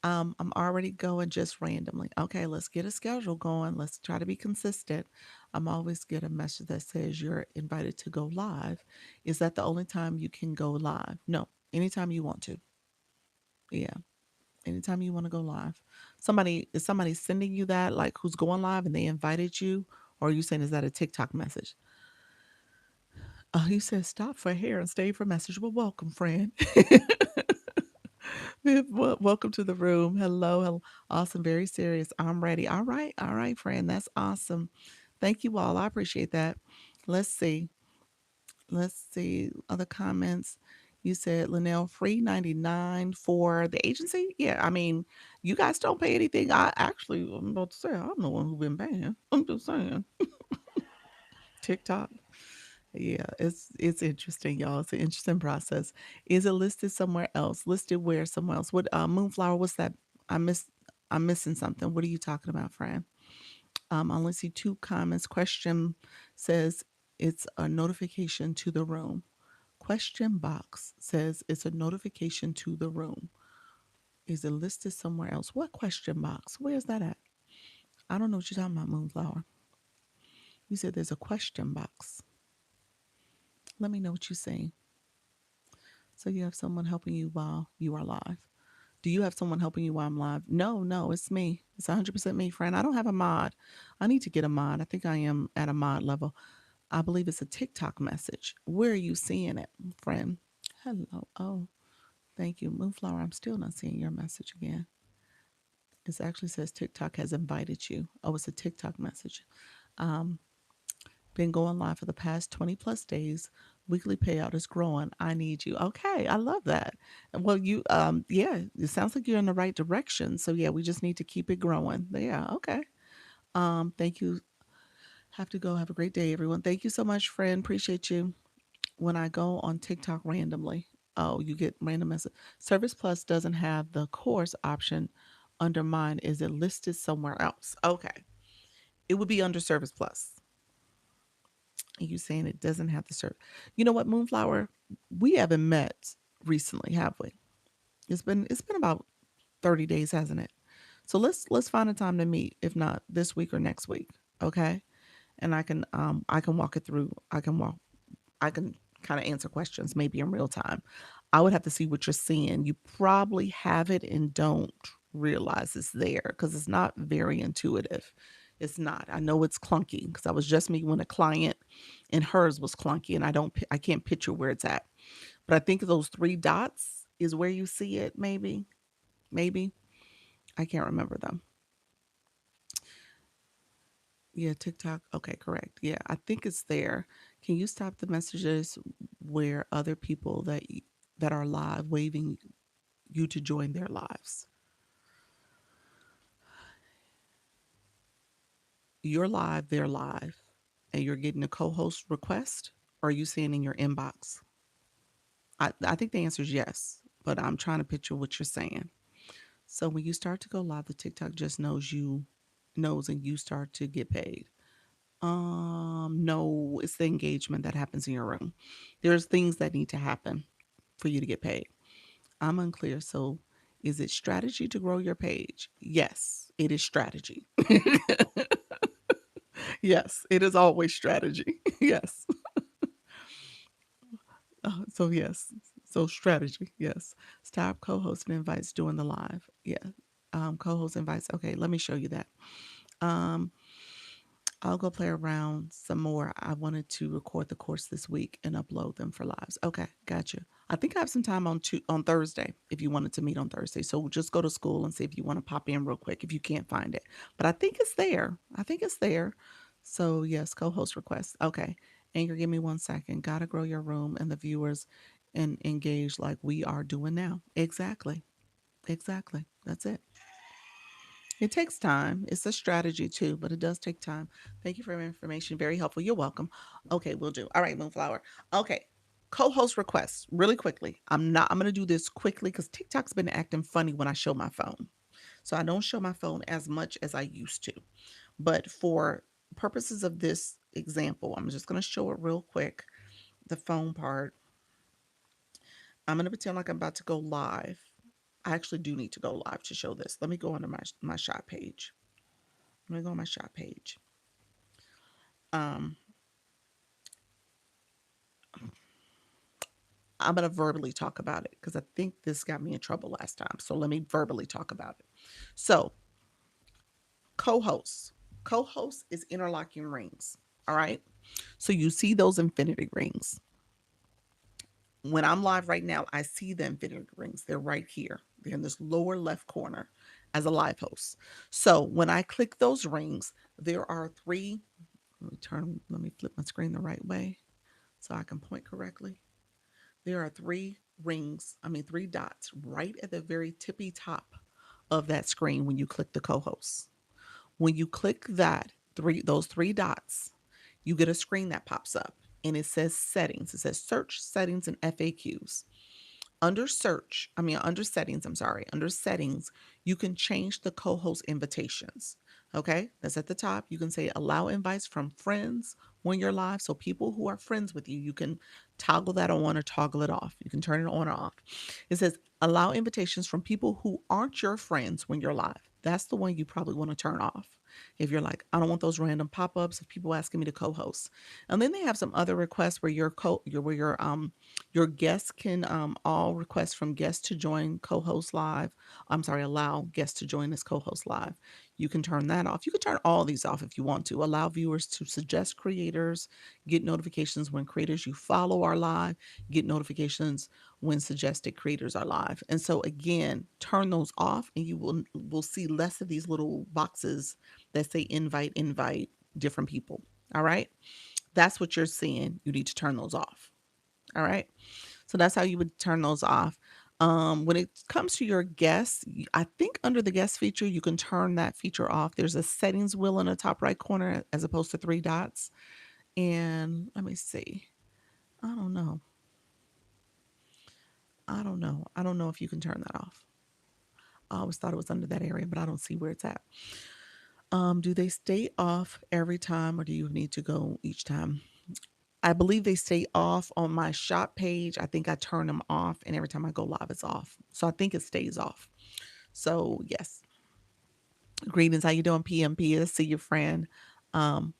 I'm already going just randomly. Okay, let's get a schedule going. Let's try to be consistent. I'm always get a message that says you're invited to go live. Is that the only time you can go live? No, anytime you want to. Yeah, anytime you want to go live. Somebody sending you that, like who's going live and they invited you, or are you saying is that a TikTok message? He says stop for hair and stay for message. Well, welcome, friend. Welcome to the room. Hello, hello. Awesome. Very serious. I'm ready. All right, friend. That's awesome. Thank you all. I appreciate that. Let's see. Let's see. Other comments. You said Linnell free 99 for the agency. Yeah, I mean, you guys don't pay anything. I'm about to say I'm the one who been paying. I'm just saying. TikTok. Yeah, it's interesting, y'all. It's an interesting process. Is it listed somewhere else? Listed where? Somewhere else? What Moonflower? What's that? I miss. I'm missing something. What are you talking about, friend? I only see 2 comments. Question says it's a notification to the room. Question box says it's a notification to the room. Is it listed somewhere else? What question box? Where's that at? I don't know what you're talking about, Moonflower. You said there's a question box. Let me know what you're saying. So you have someone helping you while you are live. Do you have someone helping you while I'm live? No, no, it's me. It's 100% me, friend. I don't have a mod. I need to get a mod. I think I am at a mod level. I believe it's a TikTok message. Where are you seeing it, friend? Hello. Oh, Thank you. Moonflower, I'm still not seeing your message again. It actually says TikTok has invited you. Oh, it's a TikTok message. Um, been going live for the past 20 plus days. Weekly payout is growing. I need you. Okay, I love that. Well, yeah, it sounds like you're in the right direction. So yeah, we just need to keep it growing. Yeah, okay. Thank you. Have to go. Have a great day, everyone. Thank you so much, friend. Appreciate you. When I go on TikTok randomly, oh, you get random message. Service Plus doesn't have the course option under mine. Is it listed somewhere else? Okay. It would be under Service Plus. You saying it doesn't have the service. You know what, Moonflower? We haven't met recently, have we? It's been about 30 days, hasn't it? So let's find a time to meet, if not this week or next week. Okay. And I can walk it through. I can kind of answer questions maybe in real time. I would have to see what you're seeing. You probably have it and don't realize it's there because it's not very intuitive. It's not. I know it's clunky because I was just meeting with a client and hers was clunky and I can't picture where it's at. But I think those three dots is where you see it, maybe. Maybe. I can't remember them. Yeah, TikTok. Okay, correct. Yeah, I think it's there. Can you stop the messages where other people that are live waving you to join their lives? You're live, they're live, and you're getting a co-host request, or are you seeing in your inbox? I think the answer is yes, but I'm trying to picture what you're saying. So when you start to go live, the TikTok just knows and you start to get paid. No, it's the engagement that happens in your room. There's things that need to happen for you to get paid. I'm unclear. So is it strategy to grow your page? Yes, it is strategy. Yes, it is always strategy. Yes. So yes. So strategy. Yes. Stop co-hosting invites doing the live. Yeah. Co-host invites. Okay, let me show you that. Um, I'll go play around some more. I wanted to record the course this week and upload them for lives. Okay, gotcha. I think I have some time on Thursday if you wanted to meet on Thursday. So just go to school and see if you want to pop in real quick if you can't find it. But I think it's there. I think it's there. So yes, co-host request. Okay. Anchor, give me 1 second. Gotta grow your room and the viewers and engage like we are doing now. Exactly. Exactly. That's it. It takes time. It's a strategy too, but it does take time. Thank you for your information. Very helpful. You're welcome. Okay, we'll do. All right, Moonflower. Okay. Co-host requests really quickly. I'm gonna do this quickly because TikTok's been acting funny when I show my phone. So I don't show my phone as much as I used to. But for purposes of this example, I'm just gonna show it real quick. The phone part. I'm gonna pretend like I'm about to go live. I actually do need to go live to show this. Let me go onto my shop page. Let me go on my shop page. Um, I'm going to verbally talk about it because I think this got me in trouble last time. So let me verbally talk about it. So, co hosts. Co host is interlocking rings. All right. So you see those infinity rings. When I'm live right now, I see the infinity rings. They're right here. They're in this lower left corner as a live host. So when I click those rings, there are three. Let me flip my screen the right way so I can point correctly. There are three dots right at the very tippy top of that screen when you click the co-host. When you click those three dots, you get a screen that pops up and it says settings. It says search, settings, and FAQs. Under settings, under settings, you can change the co-host invitations. Okay, that's at the top. You can say allow invites from friends when you're live. So people who are friends with you, you can toggle that on or toggle it off. You can turn it on or off. It says allow invitations from people who aren't your friends when you're live. That's the one you probably want to turn off. If you're like, I don't want those random pop-ups of people asking me to co-host. And then they have some other requests where your guests can all request from guests to join co-host live. I'm sorry, allow guests to join as co-host live. You can turn that off. You can turn all these off if you want to. Allow viewers to suggest creators, get notifications when creators you follow are live, get notifications when suggested creators are live. And so again, turn those off and you will see less of these little boxes that say invite different people. All right? That's what you're seeing. You need to turn those off. All right? So that's how you would turn those off. When it comes to your guests, I think under the guest feature, you can turn that feature off. There's a settings wheel in the top right corner as opposed to three dots. And let me see. I don't know. I don't know if you can turn that off. I always thought it was under that area, but I don't see where it's at. Do they stay off every time or do you need to go each time? I believe they stay off on my shop page. I think I turn them off and every time I go live, it's off. So I think it stays off. So yes. Greetings. How you doing, PMP? See your friend. Um,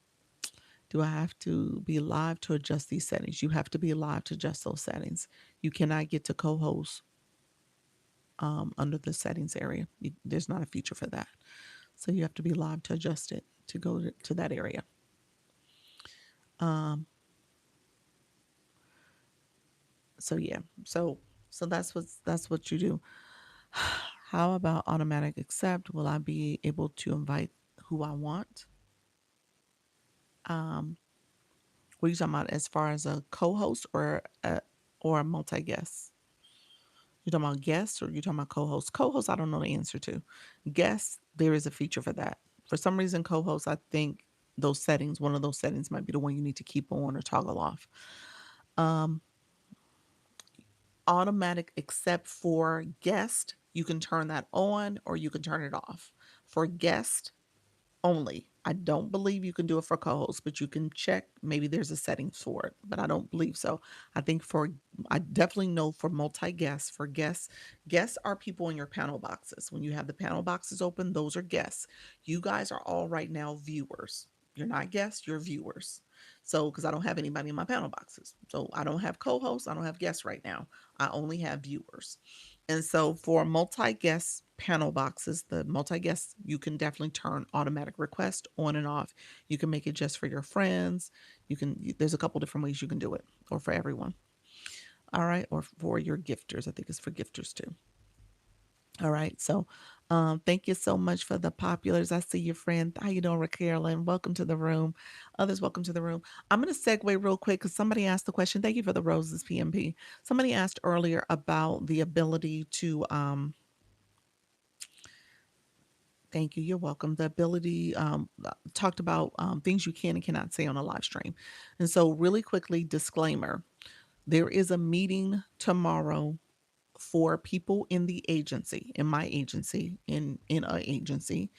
do I have to be live to adjust these settings? You have to be live to adjust those settings. You cannot get to co-host under the settings area. There's not a feature for that. So you have to be live to adjust it to go to that area. Um, so yeah. So that's what you do. How about automatic accept? Will I be able to invite who I want? Um, what are you talking about as far as a co-host or a multi-guest? You talking about guests or you talking about co-host? Co-host, I don't know the answer to. Guests, there is a feature for that. For some reason, co-host, I think those settings, one of those settings might be the one you need to keep on or toggle off. Um, Automatic except for guest, you can turn that on or you can turn it off. For guest, only. I don't believe you can do it for co-host, but you can check. Maybe there's a setting for it, but I don't believe so. I think I definitely know for multi-guests, for guests are people in your panel boxes. When you have the panel boxes open, those are guests. You guys are all right now viewers. You're not guests, you're viewers. So, because I don't have anybody in my panel boxes. So, I don't have co hosts, I don't have guests right now. I only have viewers. And so for multi-guest panel boxes, the multi-guest, you can definitely turn automatic request on and off. You can make it just for your friends. There's a couple different ways you can do it, or for everyone. All right. Or for your gifters. I think it's for gifters too. All right. So thank you so much for the populars. I see your friend. How you doing, Carolyn? Welcome to the room. Others, welcome to the room. I'm going to segue real quick because somebody asked the question. Thank you for the roses, PMP. Somebody asked earlier about the ability to thank you. You're welcome. The ability talked about things you can and cannot say on a live stream. And so, really quickly, disclaimer: there is a meeting tomorrow for people in the agency, in my agency, in a agency,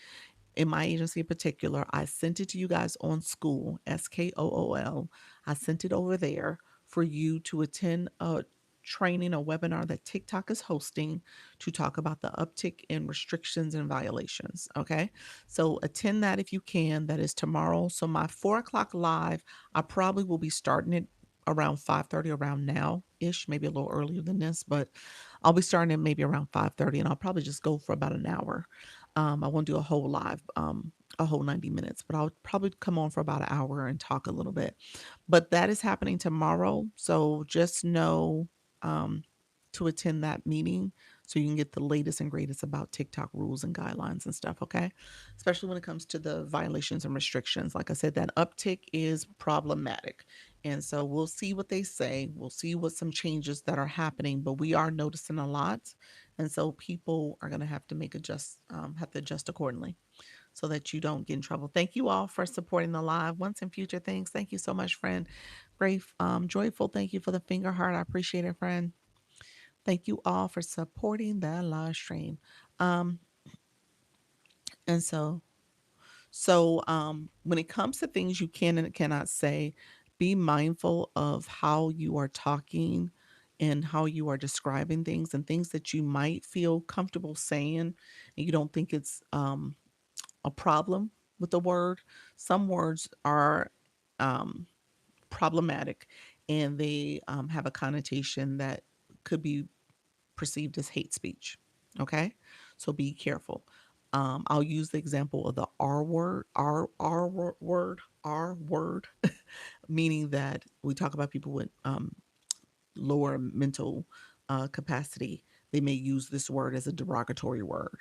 in my agency in particular. I sent it to you guys on School, SKOOL. I sent it over there for you to attend a training, a webinar that TikTok is hosting to talk about the uptick in restrictions and violations. Okay. So attend that if you can. That is tomorrow. So my 4 o'clock live, I probably will be starting it around 5:30, around now ish, maybe a little earlier than this, but I'll be starting it maybe around 5:30 and I'll probably just go for about an hour. I won't do a whole live, a whole 90 minutes, but I'll probably come on for about an hour and talk a little bit. But that is happening tomorrow. So just know um, to attend that meeting so you can get the latest and greatest about TikTok rules and guidelines and stuff, okay? Especially when it comes to the violations and restrictions. Like I said, that uptick is problematic. And so we'll see what they say. We'll see what some changes that are happening, but we are noticing a lot. And so people are going to have to have to adjust accordingly so that you don't get in trouble. Thank you all for supporting the live. Once and future things. Thank you so much, friend. Great, joyful. Thank you for the finger heart. I appreciate it, friend. Thank you all for supporting the live stream. Um, and when it comes to things you can and cannot say, be mindful of how you are talking and how you are describing things and things that you might feel comfortable saying and you don't think it's a problem with the word. Some words are um, problematic and they have a connotation that could be perceived as hate speech. Okay. So be careful. I'll use the example of the R word, R word, meaning that we talk about people with lower mental capacity. They may use this word as a derogatory word.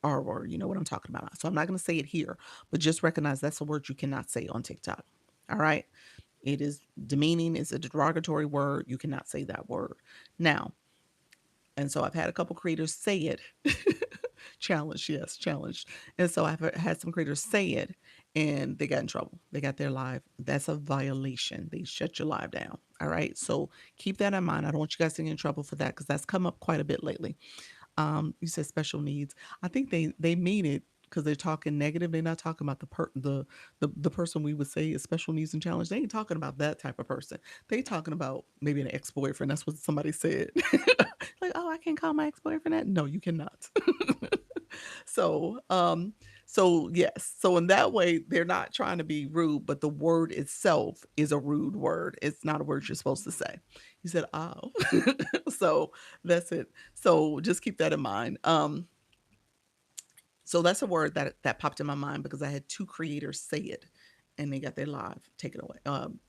R word, you know what I'm talking about. So I'm not going to say it here, but just recognize that's a word you cannot say on TikTok. All right. It is demeaning, it's a derogatory word. You cannot say that word. Now, and so I've had a couple creators say it. Challenge, yes, challenged. And so I've had some creators say it and they got in trouble. They got their live. That's a violation. They shut your live down. All right. So keep that in mind. I don't want you guys to get in trouble for that because that's come up quite a bit lately. You said special needs. I think they mean it because they're talking negative. They're not talking about the person we would say is special needs and challenge. They ain't talking about that type of person. They talking about maybe an ex boyfriend. That's what somebody said. Like, oh, I can't call my ex boyfriend that. No, you cannot. So, so yes. So in that way, they're not trying to be rude, but the word itself is a rude word. It's not a word you're supposed to say. You said, oh. So that's it. So just keep that in mind. So that's a word that popped in my mind because I had two creators say it, and they got their live taken away.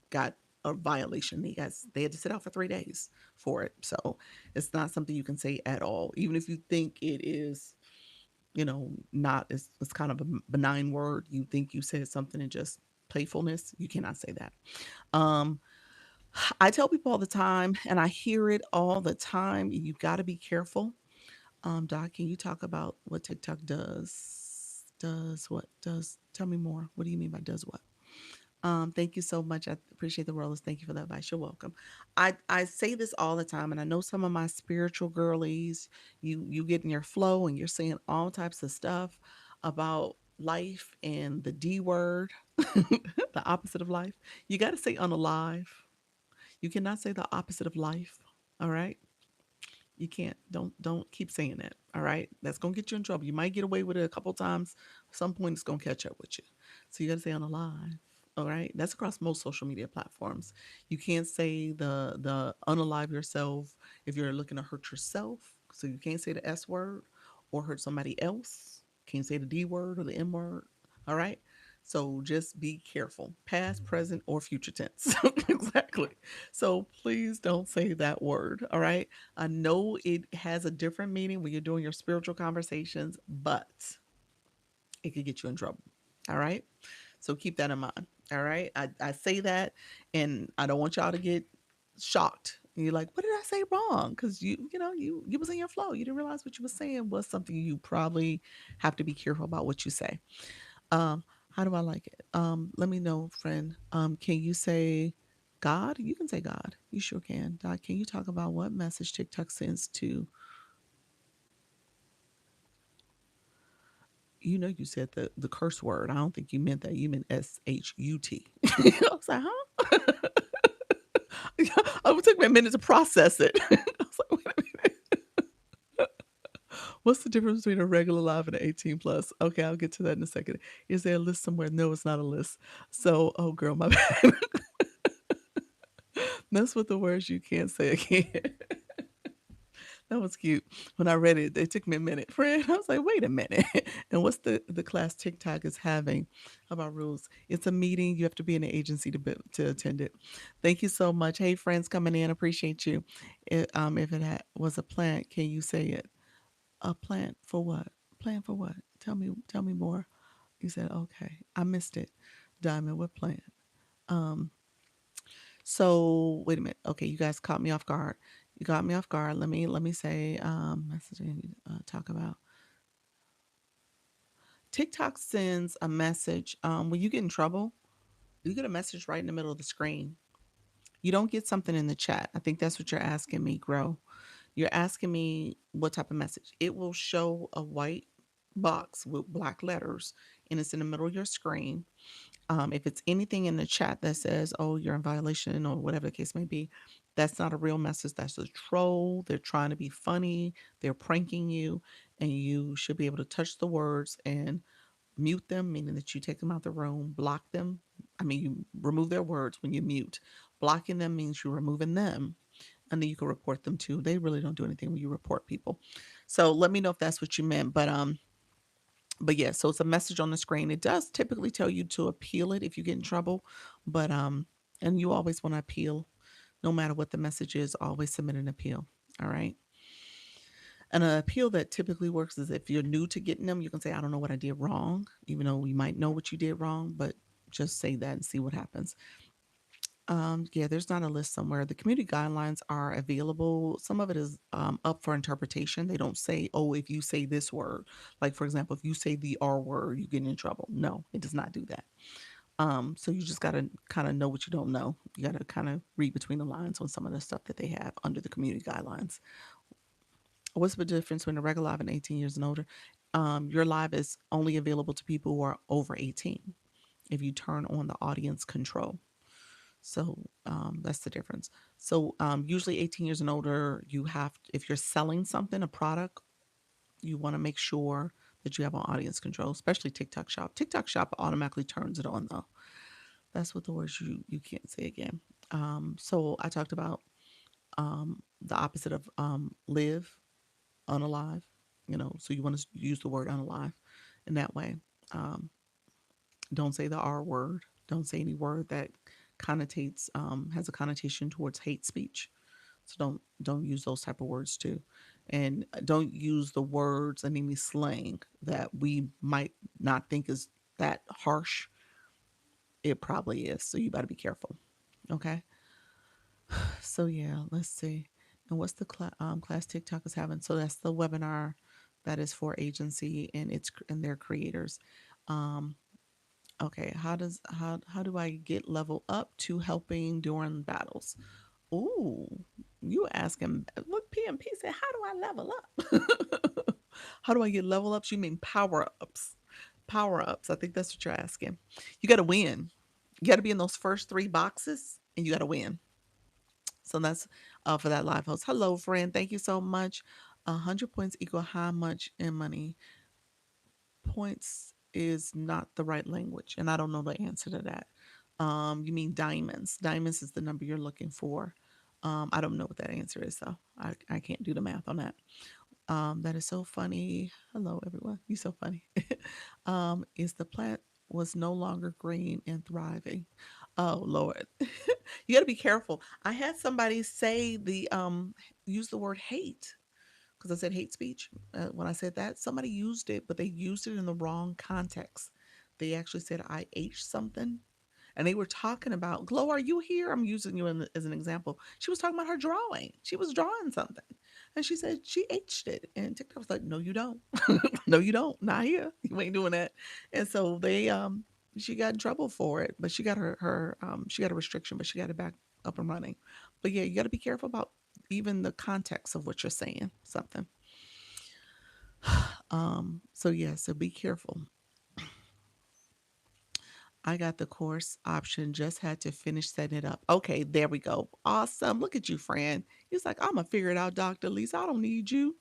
Got a violation. They had to sit out for 3 days for it. So it's not something you can say at all, even if you think it is, not it's kind of a benign word. You think you said something in just playfulness. You cannot say that. Um, I tell people all the time, and I hear it all the time. You got to be careful. Doc, can you talk about what TikTok does? Does what? Does tell me more. What do you mean by does what? Thank you so much. I appreciate the rollers. Thank you for that advice. You're welcome. I say this all the time, and I know some of my spiritual girlies, you get in your flow and you're saying all types of stuff about life and the D word, the opposite of life. You got to say unalive. You cannot say the opposite of life. All right. You can't. Don't keep saying that. All right. That's gonna get you in trouble. You might get away with it a couple times. At some point it's gonna catch up with you. So you gotta say unalive. All right. That's across most social media platforms. You can't say the unalive yourself if you're looking to hurt yourself. So you can't say the S word or hurt somebody else. Can't say the D word or the M word. All right. So just be careful, past, present, or future tense. Exactly. So please don't say that word. All right. I know it has a different meaning when you're doing your spiritual conversations, but it could get you in trouble. All right. So keep that in mind. All right. I say that and I don't want y'all to get shocked. And you're like, what did I say wrong? Because you was in your flow. You didn't realize what you were saying was something you probably have to be careful about what you say. How do I like it? Let me know, friend. Can you say God? You can say God. You sure can. Doc, can you talk about what message TikTok sends to, you said the curse word. I don't think you meant that. You meant SHUT. I was like, huh? It took me a minute to process it. I was like, wait a minute. What's the difference between a regular live and an 18 plus? Okay, I'll get to that in a second. Is there a list somewhere? No, it's not a list. So, oh girl, my bad. That's what the words you can't say again. That was cute. When I read it, it took me a minute. Friend, I was like, wait a minute. And what's the class TikTok is having about rules? It's a meeting. You have to be in an agency to attend it. Thank you so much. Hey, friends coming in. Appreciate you. If it was a plant, can you say it? A plant for what? Plant for what? Tell me more. You said, okay. I missed it. Diamond, what plant? Um, so wait a minute. Okay, you guys caught me off guard. You got me off guard. Let me say messaging. Talk about TikTok sends a message. When you get in trouble, you get a message right in the middle of the screen. You don't get something in the chat. I think that's what you're asking me, Grow. You're asking me what type of message. It will show a white box with black letters, and it's in the middle of your screen. If it's anything in the chat that says, oh, you're in violation or whatever the case may be, that's not a real message. That's a troll. They're trying to be funny. They're pranking you. And you should be able to touch the words and mute them, meaning that you take them out the room, block them. I mean, you remove their words when you mute. Blocking them means you're removing them. And then you can report them too. They really don't do anything when you report people. So let me know if that's what you meant. But But yeah, so it's a message on the screen. It does typically tell you to appeal it if you get in trouble, but and you always want to appeal no matter what the message is, always submit an appeal. All right. And an appeal that typically works is if you're new to getting them, you can say, I don't know what I did wrong, even though you might know what you did wrong, but just say that and see what happens. Yeah, there's not a list somewhere. The community guidelines are available. Some of it is up for interpretation. They don't say, oh, if you say this word, like for example, if you say the R word, you get in trouble. No, it does not do that. So you just got to kind of know what you don't know. You got to kind of read between the lines on some of the stuff that they have under the community guidelines. What's the difference between a regular live and 18 years and older? Your live is only available to people who are over 18 if you turn on the audience control. So that's the difference. So usually 18 years and older, you have, if you're selling something, a product, you want to make sure that you have an audience control, especially TikTok Shop. TikTok Shop automatically turns it on though. That's what the words you can't say again. So I talked about the opposite of live, unalive. So you want to use the word unalive in that way. Um, don't say the R word. Don't say any word that connotates has a connotation towards hate speech. So don't use those type of words too, and don't use the words and any slang that we might not think is that harsh. It probably is. So you got to be careful. Okay. So yeah, let's see. And what's the class TikTok is having? So that's the webinar that is for agency and its and their creators. Um, okay, how do I get level up to helping during battles? Ooh, you asking? Look, PMP said, how do I level up? How do I get level ups? You mean power ups? Power ups. I think that's what you're asking. You got to win. You got to be in those first three boxes, and you got to win. So that's for that live host. Hello, friend. Thank you so much. 100 points equal how much in money? Points is not the right language, and I don't know the answer to that. You mean diamonds? Diamonds is the number you're looking for. I don't know what that answer is, so I can't do the math on that. That is so funny. Hello, everyone. You so funny. Is the plant was no longer green and thriving? Oh Lord, you got to be careful. I had somebody say the use the word hate because I said hate speech. When I said that, somebody used it, but they used it in the wrong context. They actually said I H something, and they were talking about Glow. Are you here? I'm using you as an example. She was talking about her drawing. She was drawing something, and she said she H'd it, and TikTok was like, "No, you don't. No, you don't. Not here. You ain't doing that." And so they she got in trouble for it, but she got her she got a restriction, but she got it back up and running. But yeah, you got to be careful about even the context of what you're saying. Something. So yeah, so be careful. I got the course option, just had to finish setting it up. Okay, there we go. Awesome. Look at you, friend. He's like, I'm gonna figure it out, Dr. Lisa. I don't need you.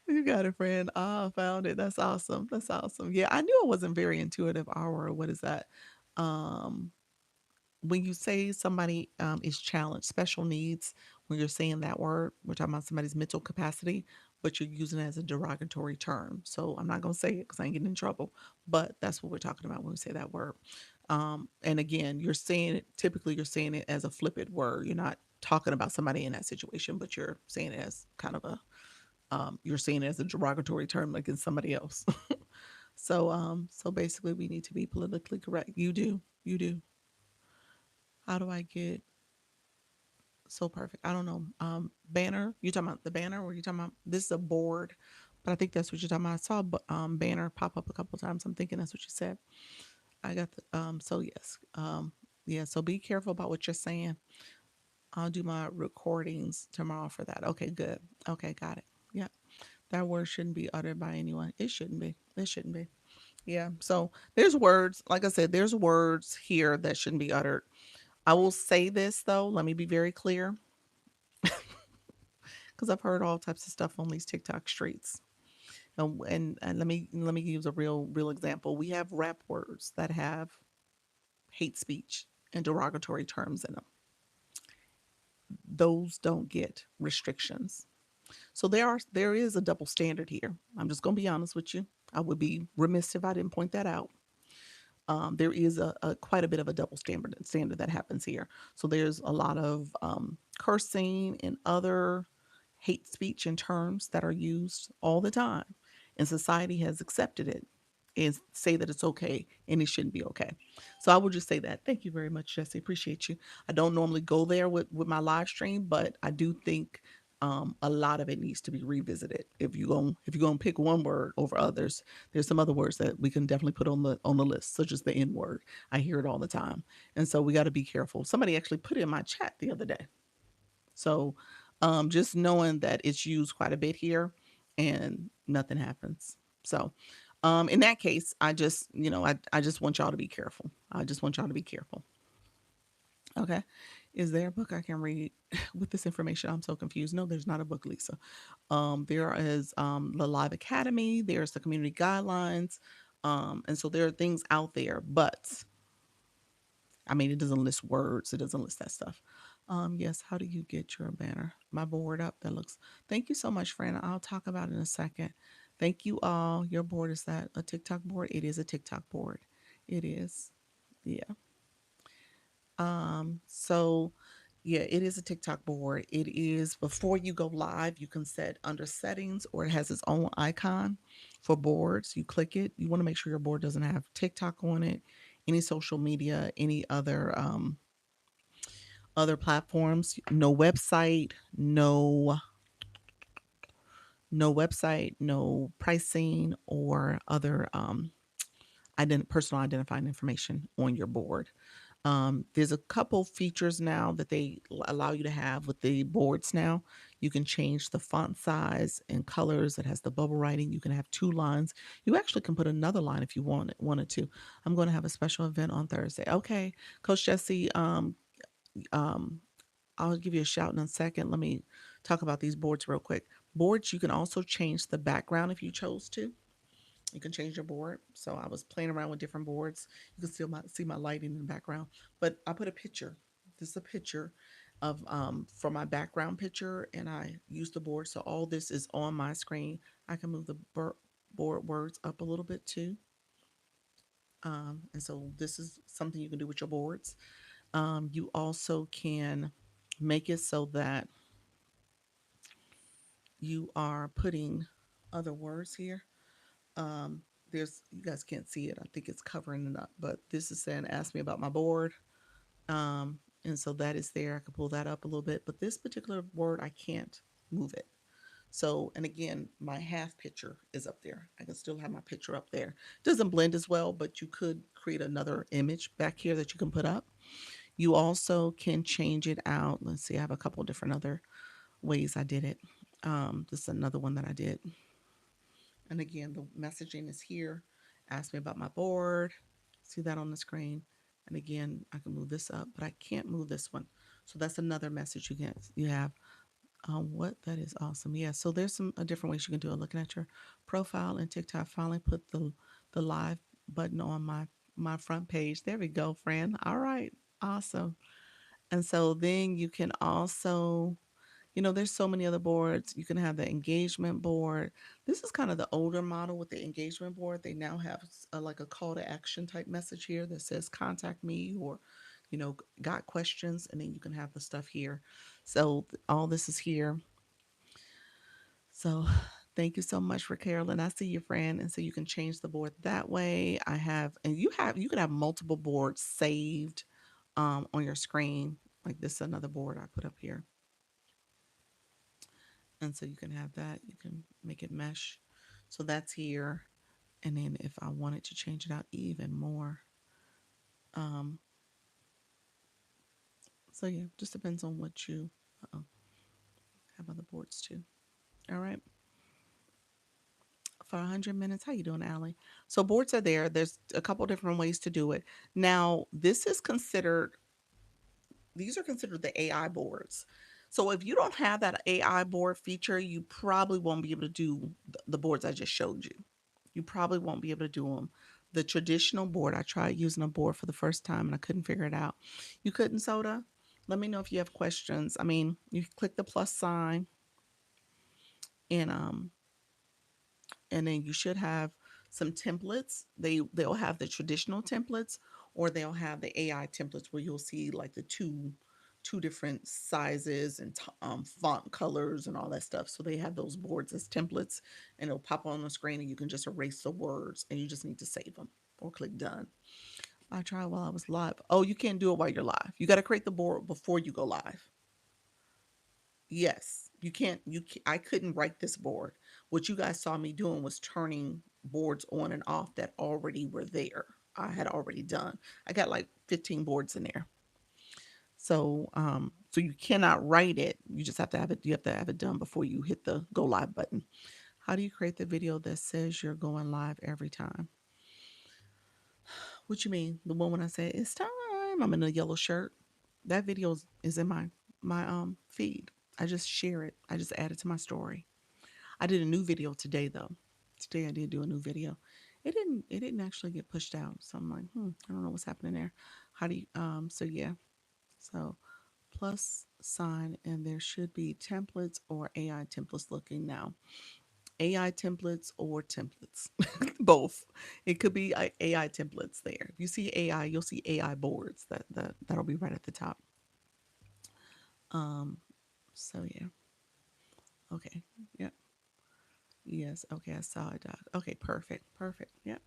You got it, friend. Ah, found it. That's awesome. That's awesome. Yeah, I knew it wasn't very intuitive. Our what is that? Um, when you say somebody is challenged, special needs, when you're saying that word, we're talking about somebody's mental capacity, but you're using it as a derogatory term. So I'm not going to say it because I ain't getting in trouble, but that's what we're talking about when we say that word. And again, you're saying it, typically you're saying it as a flippant word. You're not talking about somebody in that situation, but you're saying it as kind of a, you're saying it as a derogatory term against somebody else. So basically we need to be politically correct. You do. How do I get so perfect? I don't know. Banner. You talking about the banner, or you talking about this is a board? But I think that's what you're talking about. I saw banner pop up a couple times. I'm thinking that's what you said. I got the So yes, yeah. So be careful about what you're saying. I'll do my recordings tomorrow for that. Okay, good. Okay, got it. Yeah, that word shouldn't be uttered by anyone. It shouldn't be. It shouldn't be. Yeah. So there's words. Like I said, there's words here that shouldn't be uttered. I will say this though. Let me be very clear because I've heard all types of stuff on these TikTok streets. And let me use a real example. We have rap words that have hate speech and derogatory terms in them. Those don't get restrictions. So there is a double standard here. I'm just going to be honest with you. I would be remiss if I didn't point that out. There is a quite a bit of a double standard that happens here. So there's a lot of cursing and other hate speech and terms that are used all the time, and society has accepted it and say that it's okay and it shouldn't be okay. So I would just say that. Thank you very much, Jesse. Appreciate you. I don't normally go there with my live stream, but I do think a lot of it needs to be revisited. If you're gonna pick one word over others, there's some other words that we can definitely put on the list, such as the N word. I hear it all the time, and so we got to be careful. Somebody actually put it in my chat the other day. So just knowing that it's used quite a bit here, and nothing happens. So in that case, I just want y'all to be careful. I just want y'all to be careful. Okay. Is there a book I can read with this information? I'm so confused. No, there's not a book, Lisa. There is the Live Academy, there's the community guidelines. And so there are things out there, but I mean, it doesn't list words, it doesn't list that stuff. Yes, how do you get your banner? My board up that looks. Thank you so much, Fran. I'll talk about it in a second. Thank you all. Your board, is that a TikTok board? It is a TikTok board. It is. Yeah. So yeah, it is a TikTok board. It is before you go live, you can set under settings or it has its own icon for boards. You click it. You want to make sure your board doesn't have TikTok on it, any social media, any other platforms, no website, no website, no pricing or other personal identifying information on your board. There's a couple features now that they allow you to have with the boards now. You can change the font size and colors. It has the bubble writing. You can have two lines. You actually can put another line if you wanted to. I'm going to have a special event on Thursday. Okay, Coach Jesse. Um, I'll give you a shout in a second. Let me talk about these boards real quick. Boards, you can also change the background if you chose to. You can change your board. So I was playing around with different boards. You can still see my lighting in the background. But I put a picture. This is a picture of for my background picture, and I use the board. So all this is on my screen. I can move the board words up a little bit too. And so this is something you can do with your boards. You also can make it so that you are putting other words here. Um, there's you guys can't see it. I think it's covering it up, but this is saying ask me about my board. And so that is there. I can pull that up a little bit, but this particular word I can't move it. So, and again, my half picture is up there. I can still have my picture up there. It doesn't blend as well, but you could create another image back here that you can put up. You also can change it out. Let's see, I have a couple different other ways I did it. This is another one that I did. And again, the messaging is here. Ask me about my board. See that on the screen. And again, I can move this up, but I can't move this one. So that's another message you have. What that is awesome. Yeah. So there's some different ways you can do it. Looking at your profile and TikTok, finally put the live button on my front page. There we go, friend. All right. Awesome. And so then you can also there's so many other boards. You can have the engagement board. This is kind of the older model with the engagement board. They now have like a call to action type message here that says contact me or, got questions. And then you can have the stuff here. So all this is here. So thank you so much for Carolyn. I see your friend. And so you can change the board that way. And you can have multiple boards saved on your screen. Like this is another board I put up here. And so you can have that. You can make it mesh. So that's here. And then if I wanted to change it out even more, um, so yeah, just depends on what you have other boards too. All right. For 100 minutes, how you doing, Allie? So boards are there. There's a couple different ways to do it. Now, these are considered the AI boards. So if you don't have that AI board feature, you probably won't be able to do the boards I just showed you. You probably won't be able to do them. The traditional board, I tried using a board for the first time and I couldn't figure it out. You couldn't, Soda? Let me know if you have questions. I mean, you click the plus sign and and then you should have some templates. They'll have the traditional templates, or they'll have the AI templates where you'll see like the two different sizes and font colors and all that stuff. So they have those boards as templates, and it'll pop on the screen, and you can just erase the words, and you just need to save them or click done. I tried while I was live. Oh, you can't do it while you're live. You got to create the board before you go live. Yes, you can't. I couldn't write this board. What you guys saw me doing was turning boards on and off that already were there. I had already done. I got like 15 boards in there. So you cannot write it. You just have to have it. You have to have it done before you hit the go live button. How do you create the video that says you're going live every time? What you mean? The one when I say it's time, I'm in a yellow shirt. That video is in my feed. I just share it. I just add it to my story. I did a new video today though. Today I did do a new video. It didn't actually get pushed out. So I'm like, I don't know what's happening there. How do you so yeah. So plus sign, and there should be templates or AI templates looking now. AI templates or templates. Both. It could be AI templates there. If you see AI, you'll see AI boards. That'll be right at the top. Um so yeah. Okay. Yeah. Yes. Okay, I saw it, Doc. Okay, perfect. Perfect. Yep.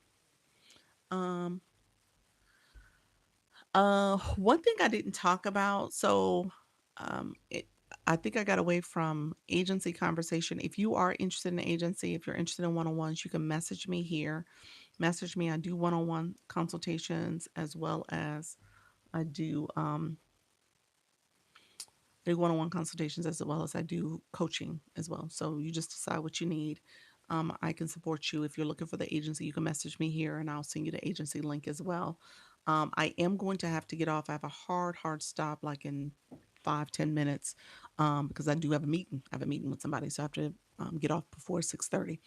Um, one thing I didn't talk about, so I think I got away from agency conversation. If you are interested in agency, if you're interested in one-on-ones, you can message me here. Message me. I do one-on-one consultations as well as I do one-on-one consultations as well as I do coaching as well. So you just decide what you need. I can support you. If you're looking for the agency, you can message me here and I'll send you the agency link as well. I am going to have to get off. I have a hard stop like in 5-10 minutes because I do have a meeting. I have a meeting with somebody, so I have to get off before 6:30.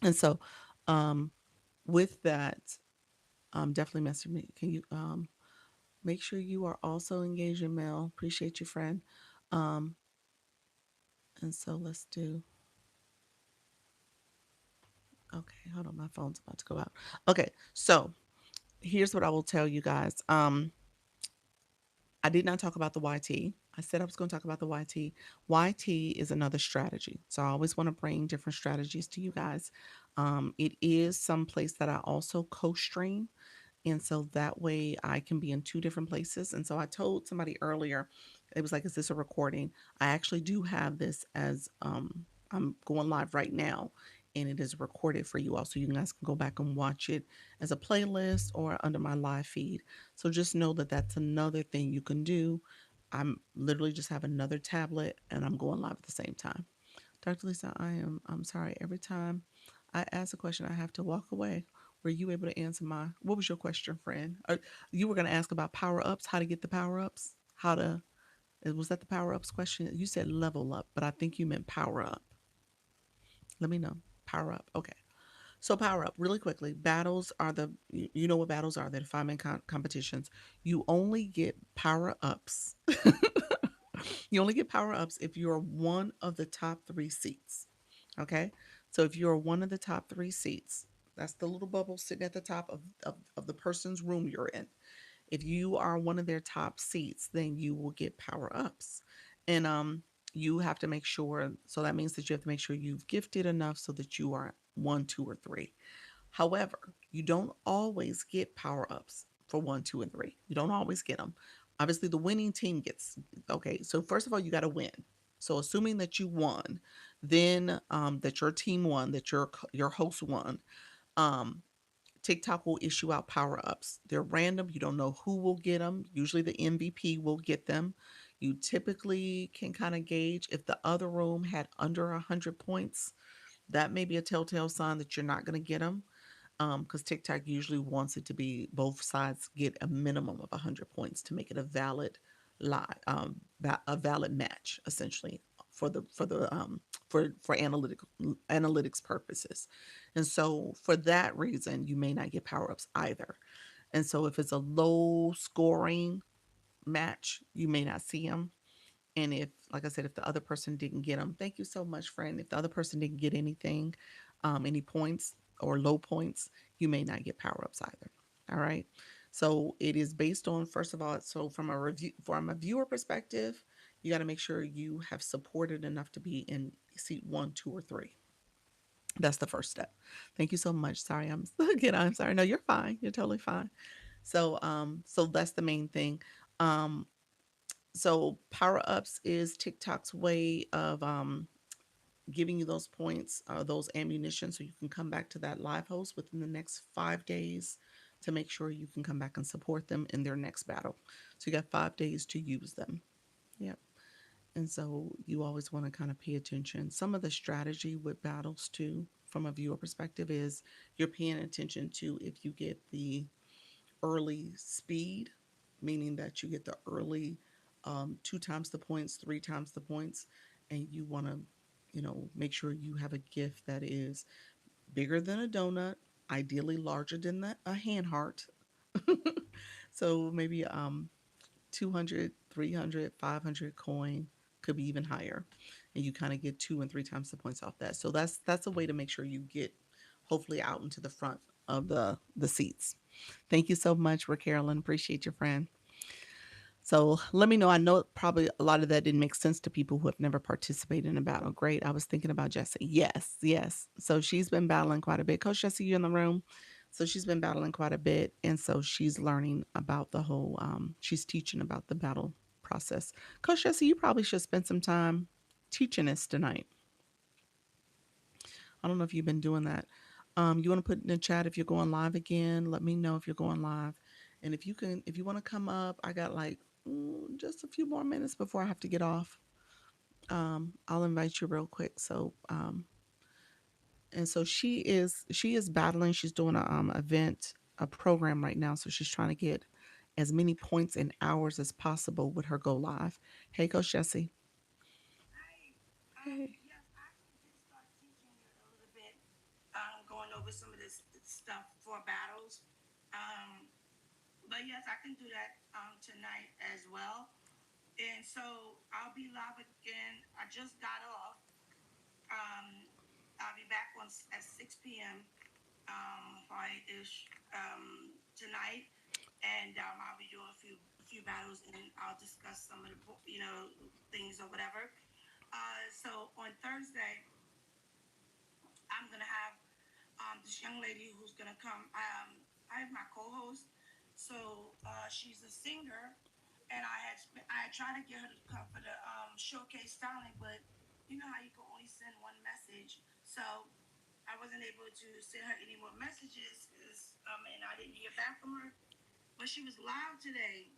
And so um, with that, definitely message me. Can you make sure you are also engaged in mail? Appreciate you, friend. Um, and so let's do. Okay, hold on. My phone's about to go out. Okay, so here's what I will tell you guys. I did not talk about the YT. I said I was going to talk about the YT. YT is another strategy. So I always want to bring different strategies to you guys. It is some place that I also co-stream. And so that way I can be in two different places. And so I told somebody earlier, it was like, is this a recording? I actually do have this as I'm going live right now, and it is recorded for you all. So you guys can go back and watch it as a playlist or under my live feed. So just know that that's another thing you can do. I'm literally just have another tablet and I'm going live at the same time. Dr. Lisa, I'm sorry. Every time I ask a question, I have to walk away. Were you able to answer what was your question, friend? You were going to ask about power ups, how to get the power ups, was that the power ups question? You said level up, but I think you meant power up. Let me know. Power up. Okay. So power up really quickly. Battles are you know what battles are. They're 5-man competitions. You only get power ups. You only get power ups if you're one of the top 3 seats. Okay. So if you're one of the top 3 seats, that's the little bubble sitting at the top of the person's room you're in. If you are one of their top seats, then you will get power ups. And you have to make sure, so that means that you have to make sure you've gifted enough so that you are 1, 2, or 3. However, you don't always get power ups for 1, 2, and 3. You don't always get them. Obviously, the winning team gets, okay. So, first of all, you got to win. So, assuming that you won, then that your team won, that your host won, um, TikTok will issue out power ups. They're random. You don't know who will get them. Usually, the MVP will get them. You typically can kind of gauge if the other room had under 100 points. That may be a telltale sign that you're not going to get them, because TikTok usually wants it to be both sides get a minimum of 100 points to make it a valid a valid match, essentially, for for analytics purposes. And so for that reason, you may not get power ups either. And so if it's a low scoring match, you may not see them. And if, like I said, if the other person didn't get them, thank you so much, friend. If the other person didn't get anything, any points or low points, you may not get power ups either. All right. So it is based on, first of all, so from a viewer perspective, you got to make sure you have supported enough to be in seat one, two, or three. That's the first step. Thank you so much. Sorry, I'm again. I'm sorry. No, you're fine. You're totally fine. So that's the main thing. Um, so power ups is TikTok's way of giving you those points, those ammunition, so you can come back to that live host within the next 5 days to make sure you can come back and support them in their next battle. So you got 5 days to use them. Yep. And so you always want to kind of pay attention. Some of the strategy with battles too, from a viewer perspective, is you're paying attention to if you get the early speed, meaning that you get the early 2 times the points, 3 times the points, and you want to, make sure you have a gift that is bigger than a donut, ideally larger than a hand heart. So maybe 200, 300, 500 coin, could be even higher. And you kind of get 2 and 3 times the points off that. So that's a way to make sure you get hopefully out into the front of the seats. Thank you so much, for Carolyn. Appreciate your friend. So let me know. I know probably a lot of that didn't make sense to people who have never participated in a battle. Great. I was thinking about Jessie. Yes, yes. So she's been battling quite a bit. Coach Jessie, you in the room? So she's been battling quite a bit, and so she's learning about the whole. She's teaching about the battle process. Coach Jessie, you probably should spend some time teaching us tonight. I don't know if you've been doing that. You want to put in the chat if you're going live again. Let me know if you're going live, and if you want to come up, I got like just a few more minutes before I have to get off. I'll invite you real quick. And so she is battling. She's doing a program right now. So she's trying to get as many points and hours as possible with her go live. Hey, Coach Jesse. Hi. Hey. Yes, I actually did start teaching you a little bit, going over some of this stuff for battles. Um, but yes, I can do that tonight as well. And so I'll be live again. I just got off. Um, I'll be back at 6 p.m. Friday ish tonight, and I'll be doing a few battles, and I'll discuss some of the things or whatever. So on Thursday, I'm gonna have this young lady who's gonna come. I have my co-host, so she's a singer, and I had tried to get her to come for the showcase styling, but you know how you can only send one message, so I wasn't able to send her any more messages, and I didn't hear back from her. But she was live today,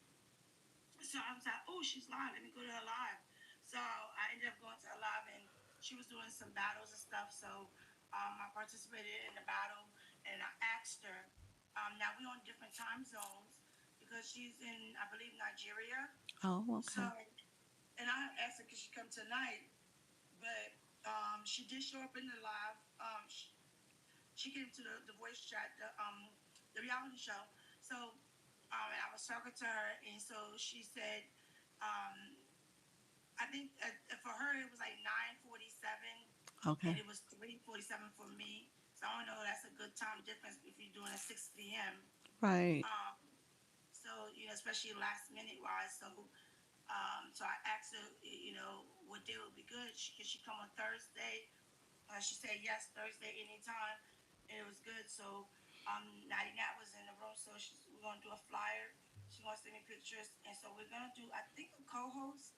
so I was like, oh, she's live. Let me go to her live. So I ended up going to her live, and she was doing some battles and stuff. So I participated in the battle, and I asked her. Now we're on different time zones because she's in, I believe, Nigeria. Oh, So, okay. and I asked her, could she come tonight? But she did show up in the live. She came to the voice chat, the reality show. So and I was talking to her, and so she said, um, I think for her it was like 9:47, and Okay. it was 3:47 for me. So I don't know. That's a good time difference if you're doing a 6 p.m. Right. Um, so especially last minute wise. So I asked her, what day would be good. Could she come on Thursday? She said yes, Thursday anytime, and it was good. So Natty Nat was in the room, so we're gonna do a flyer. She's gonna send me pictures, and so we're gonna do, I think, a co-host.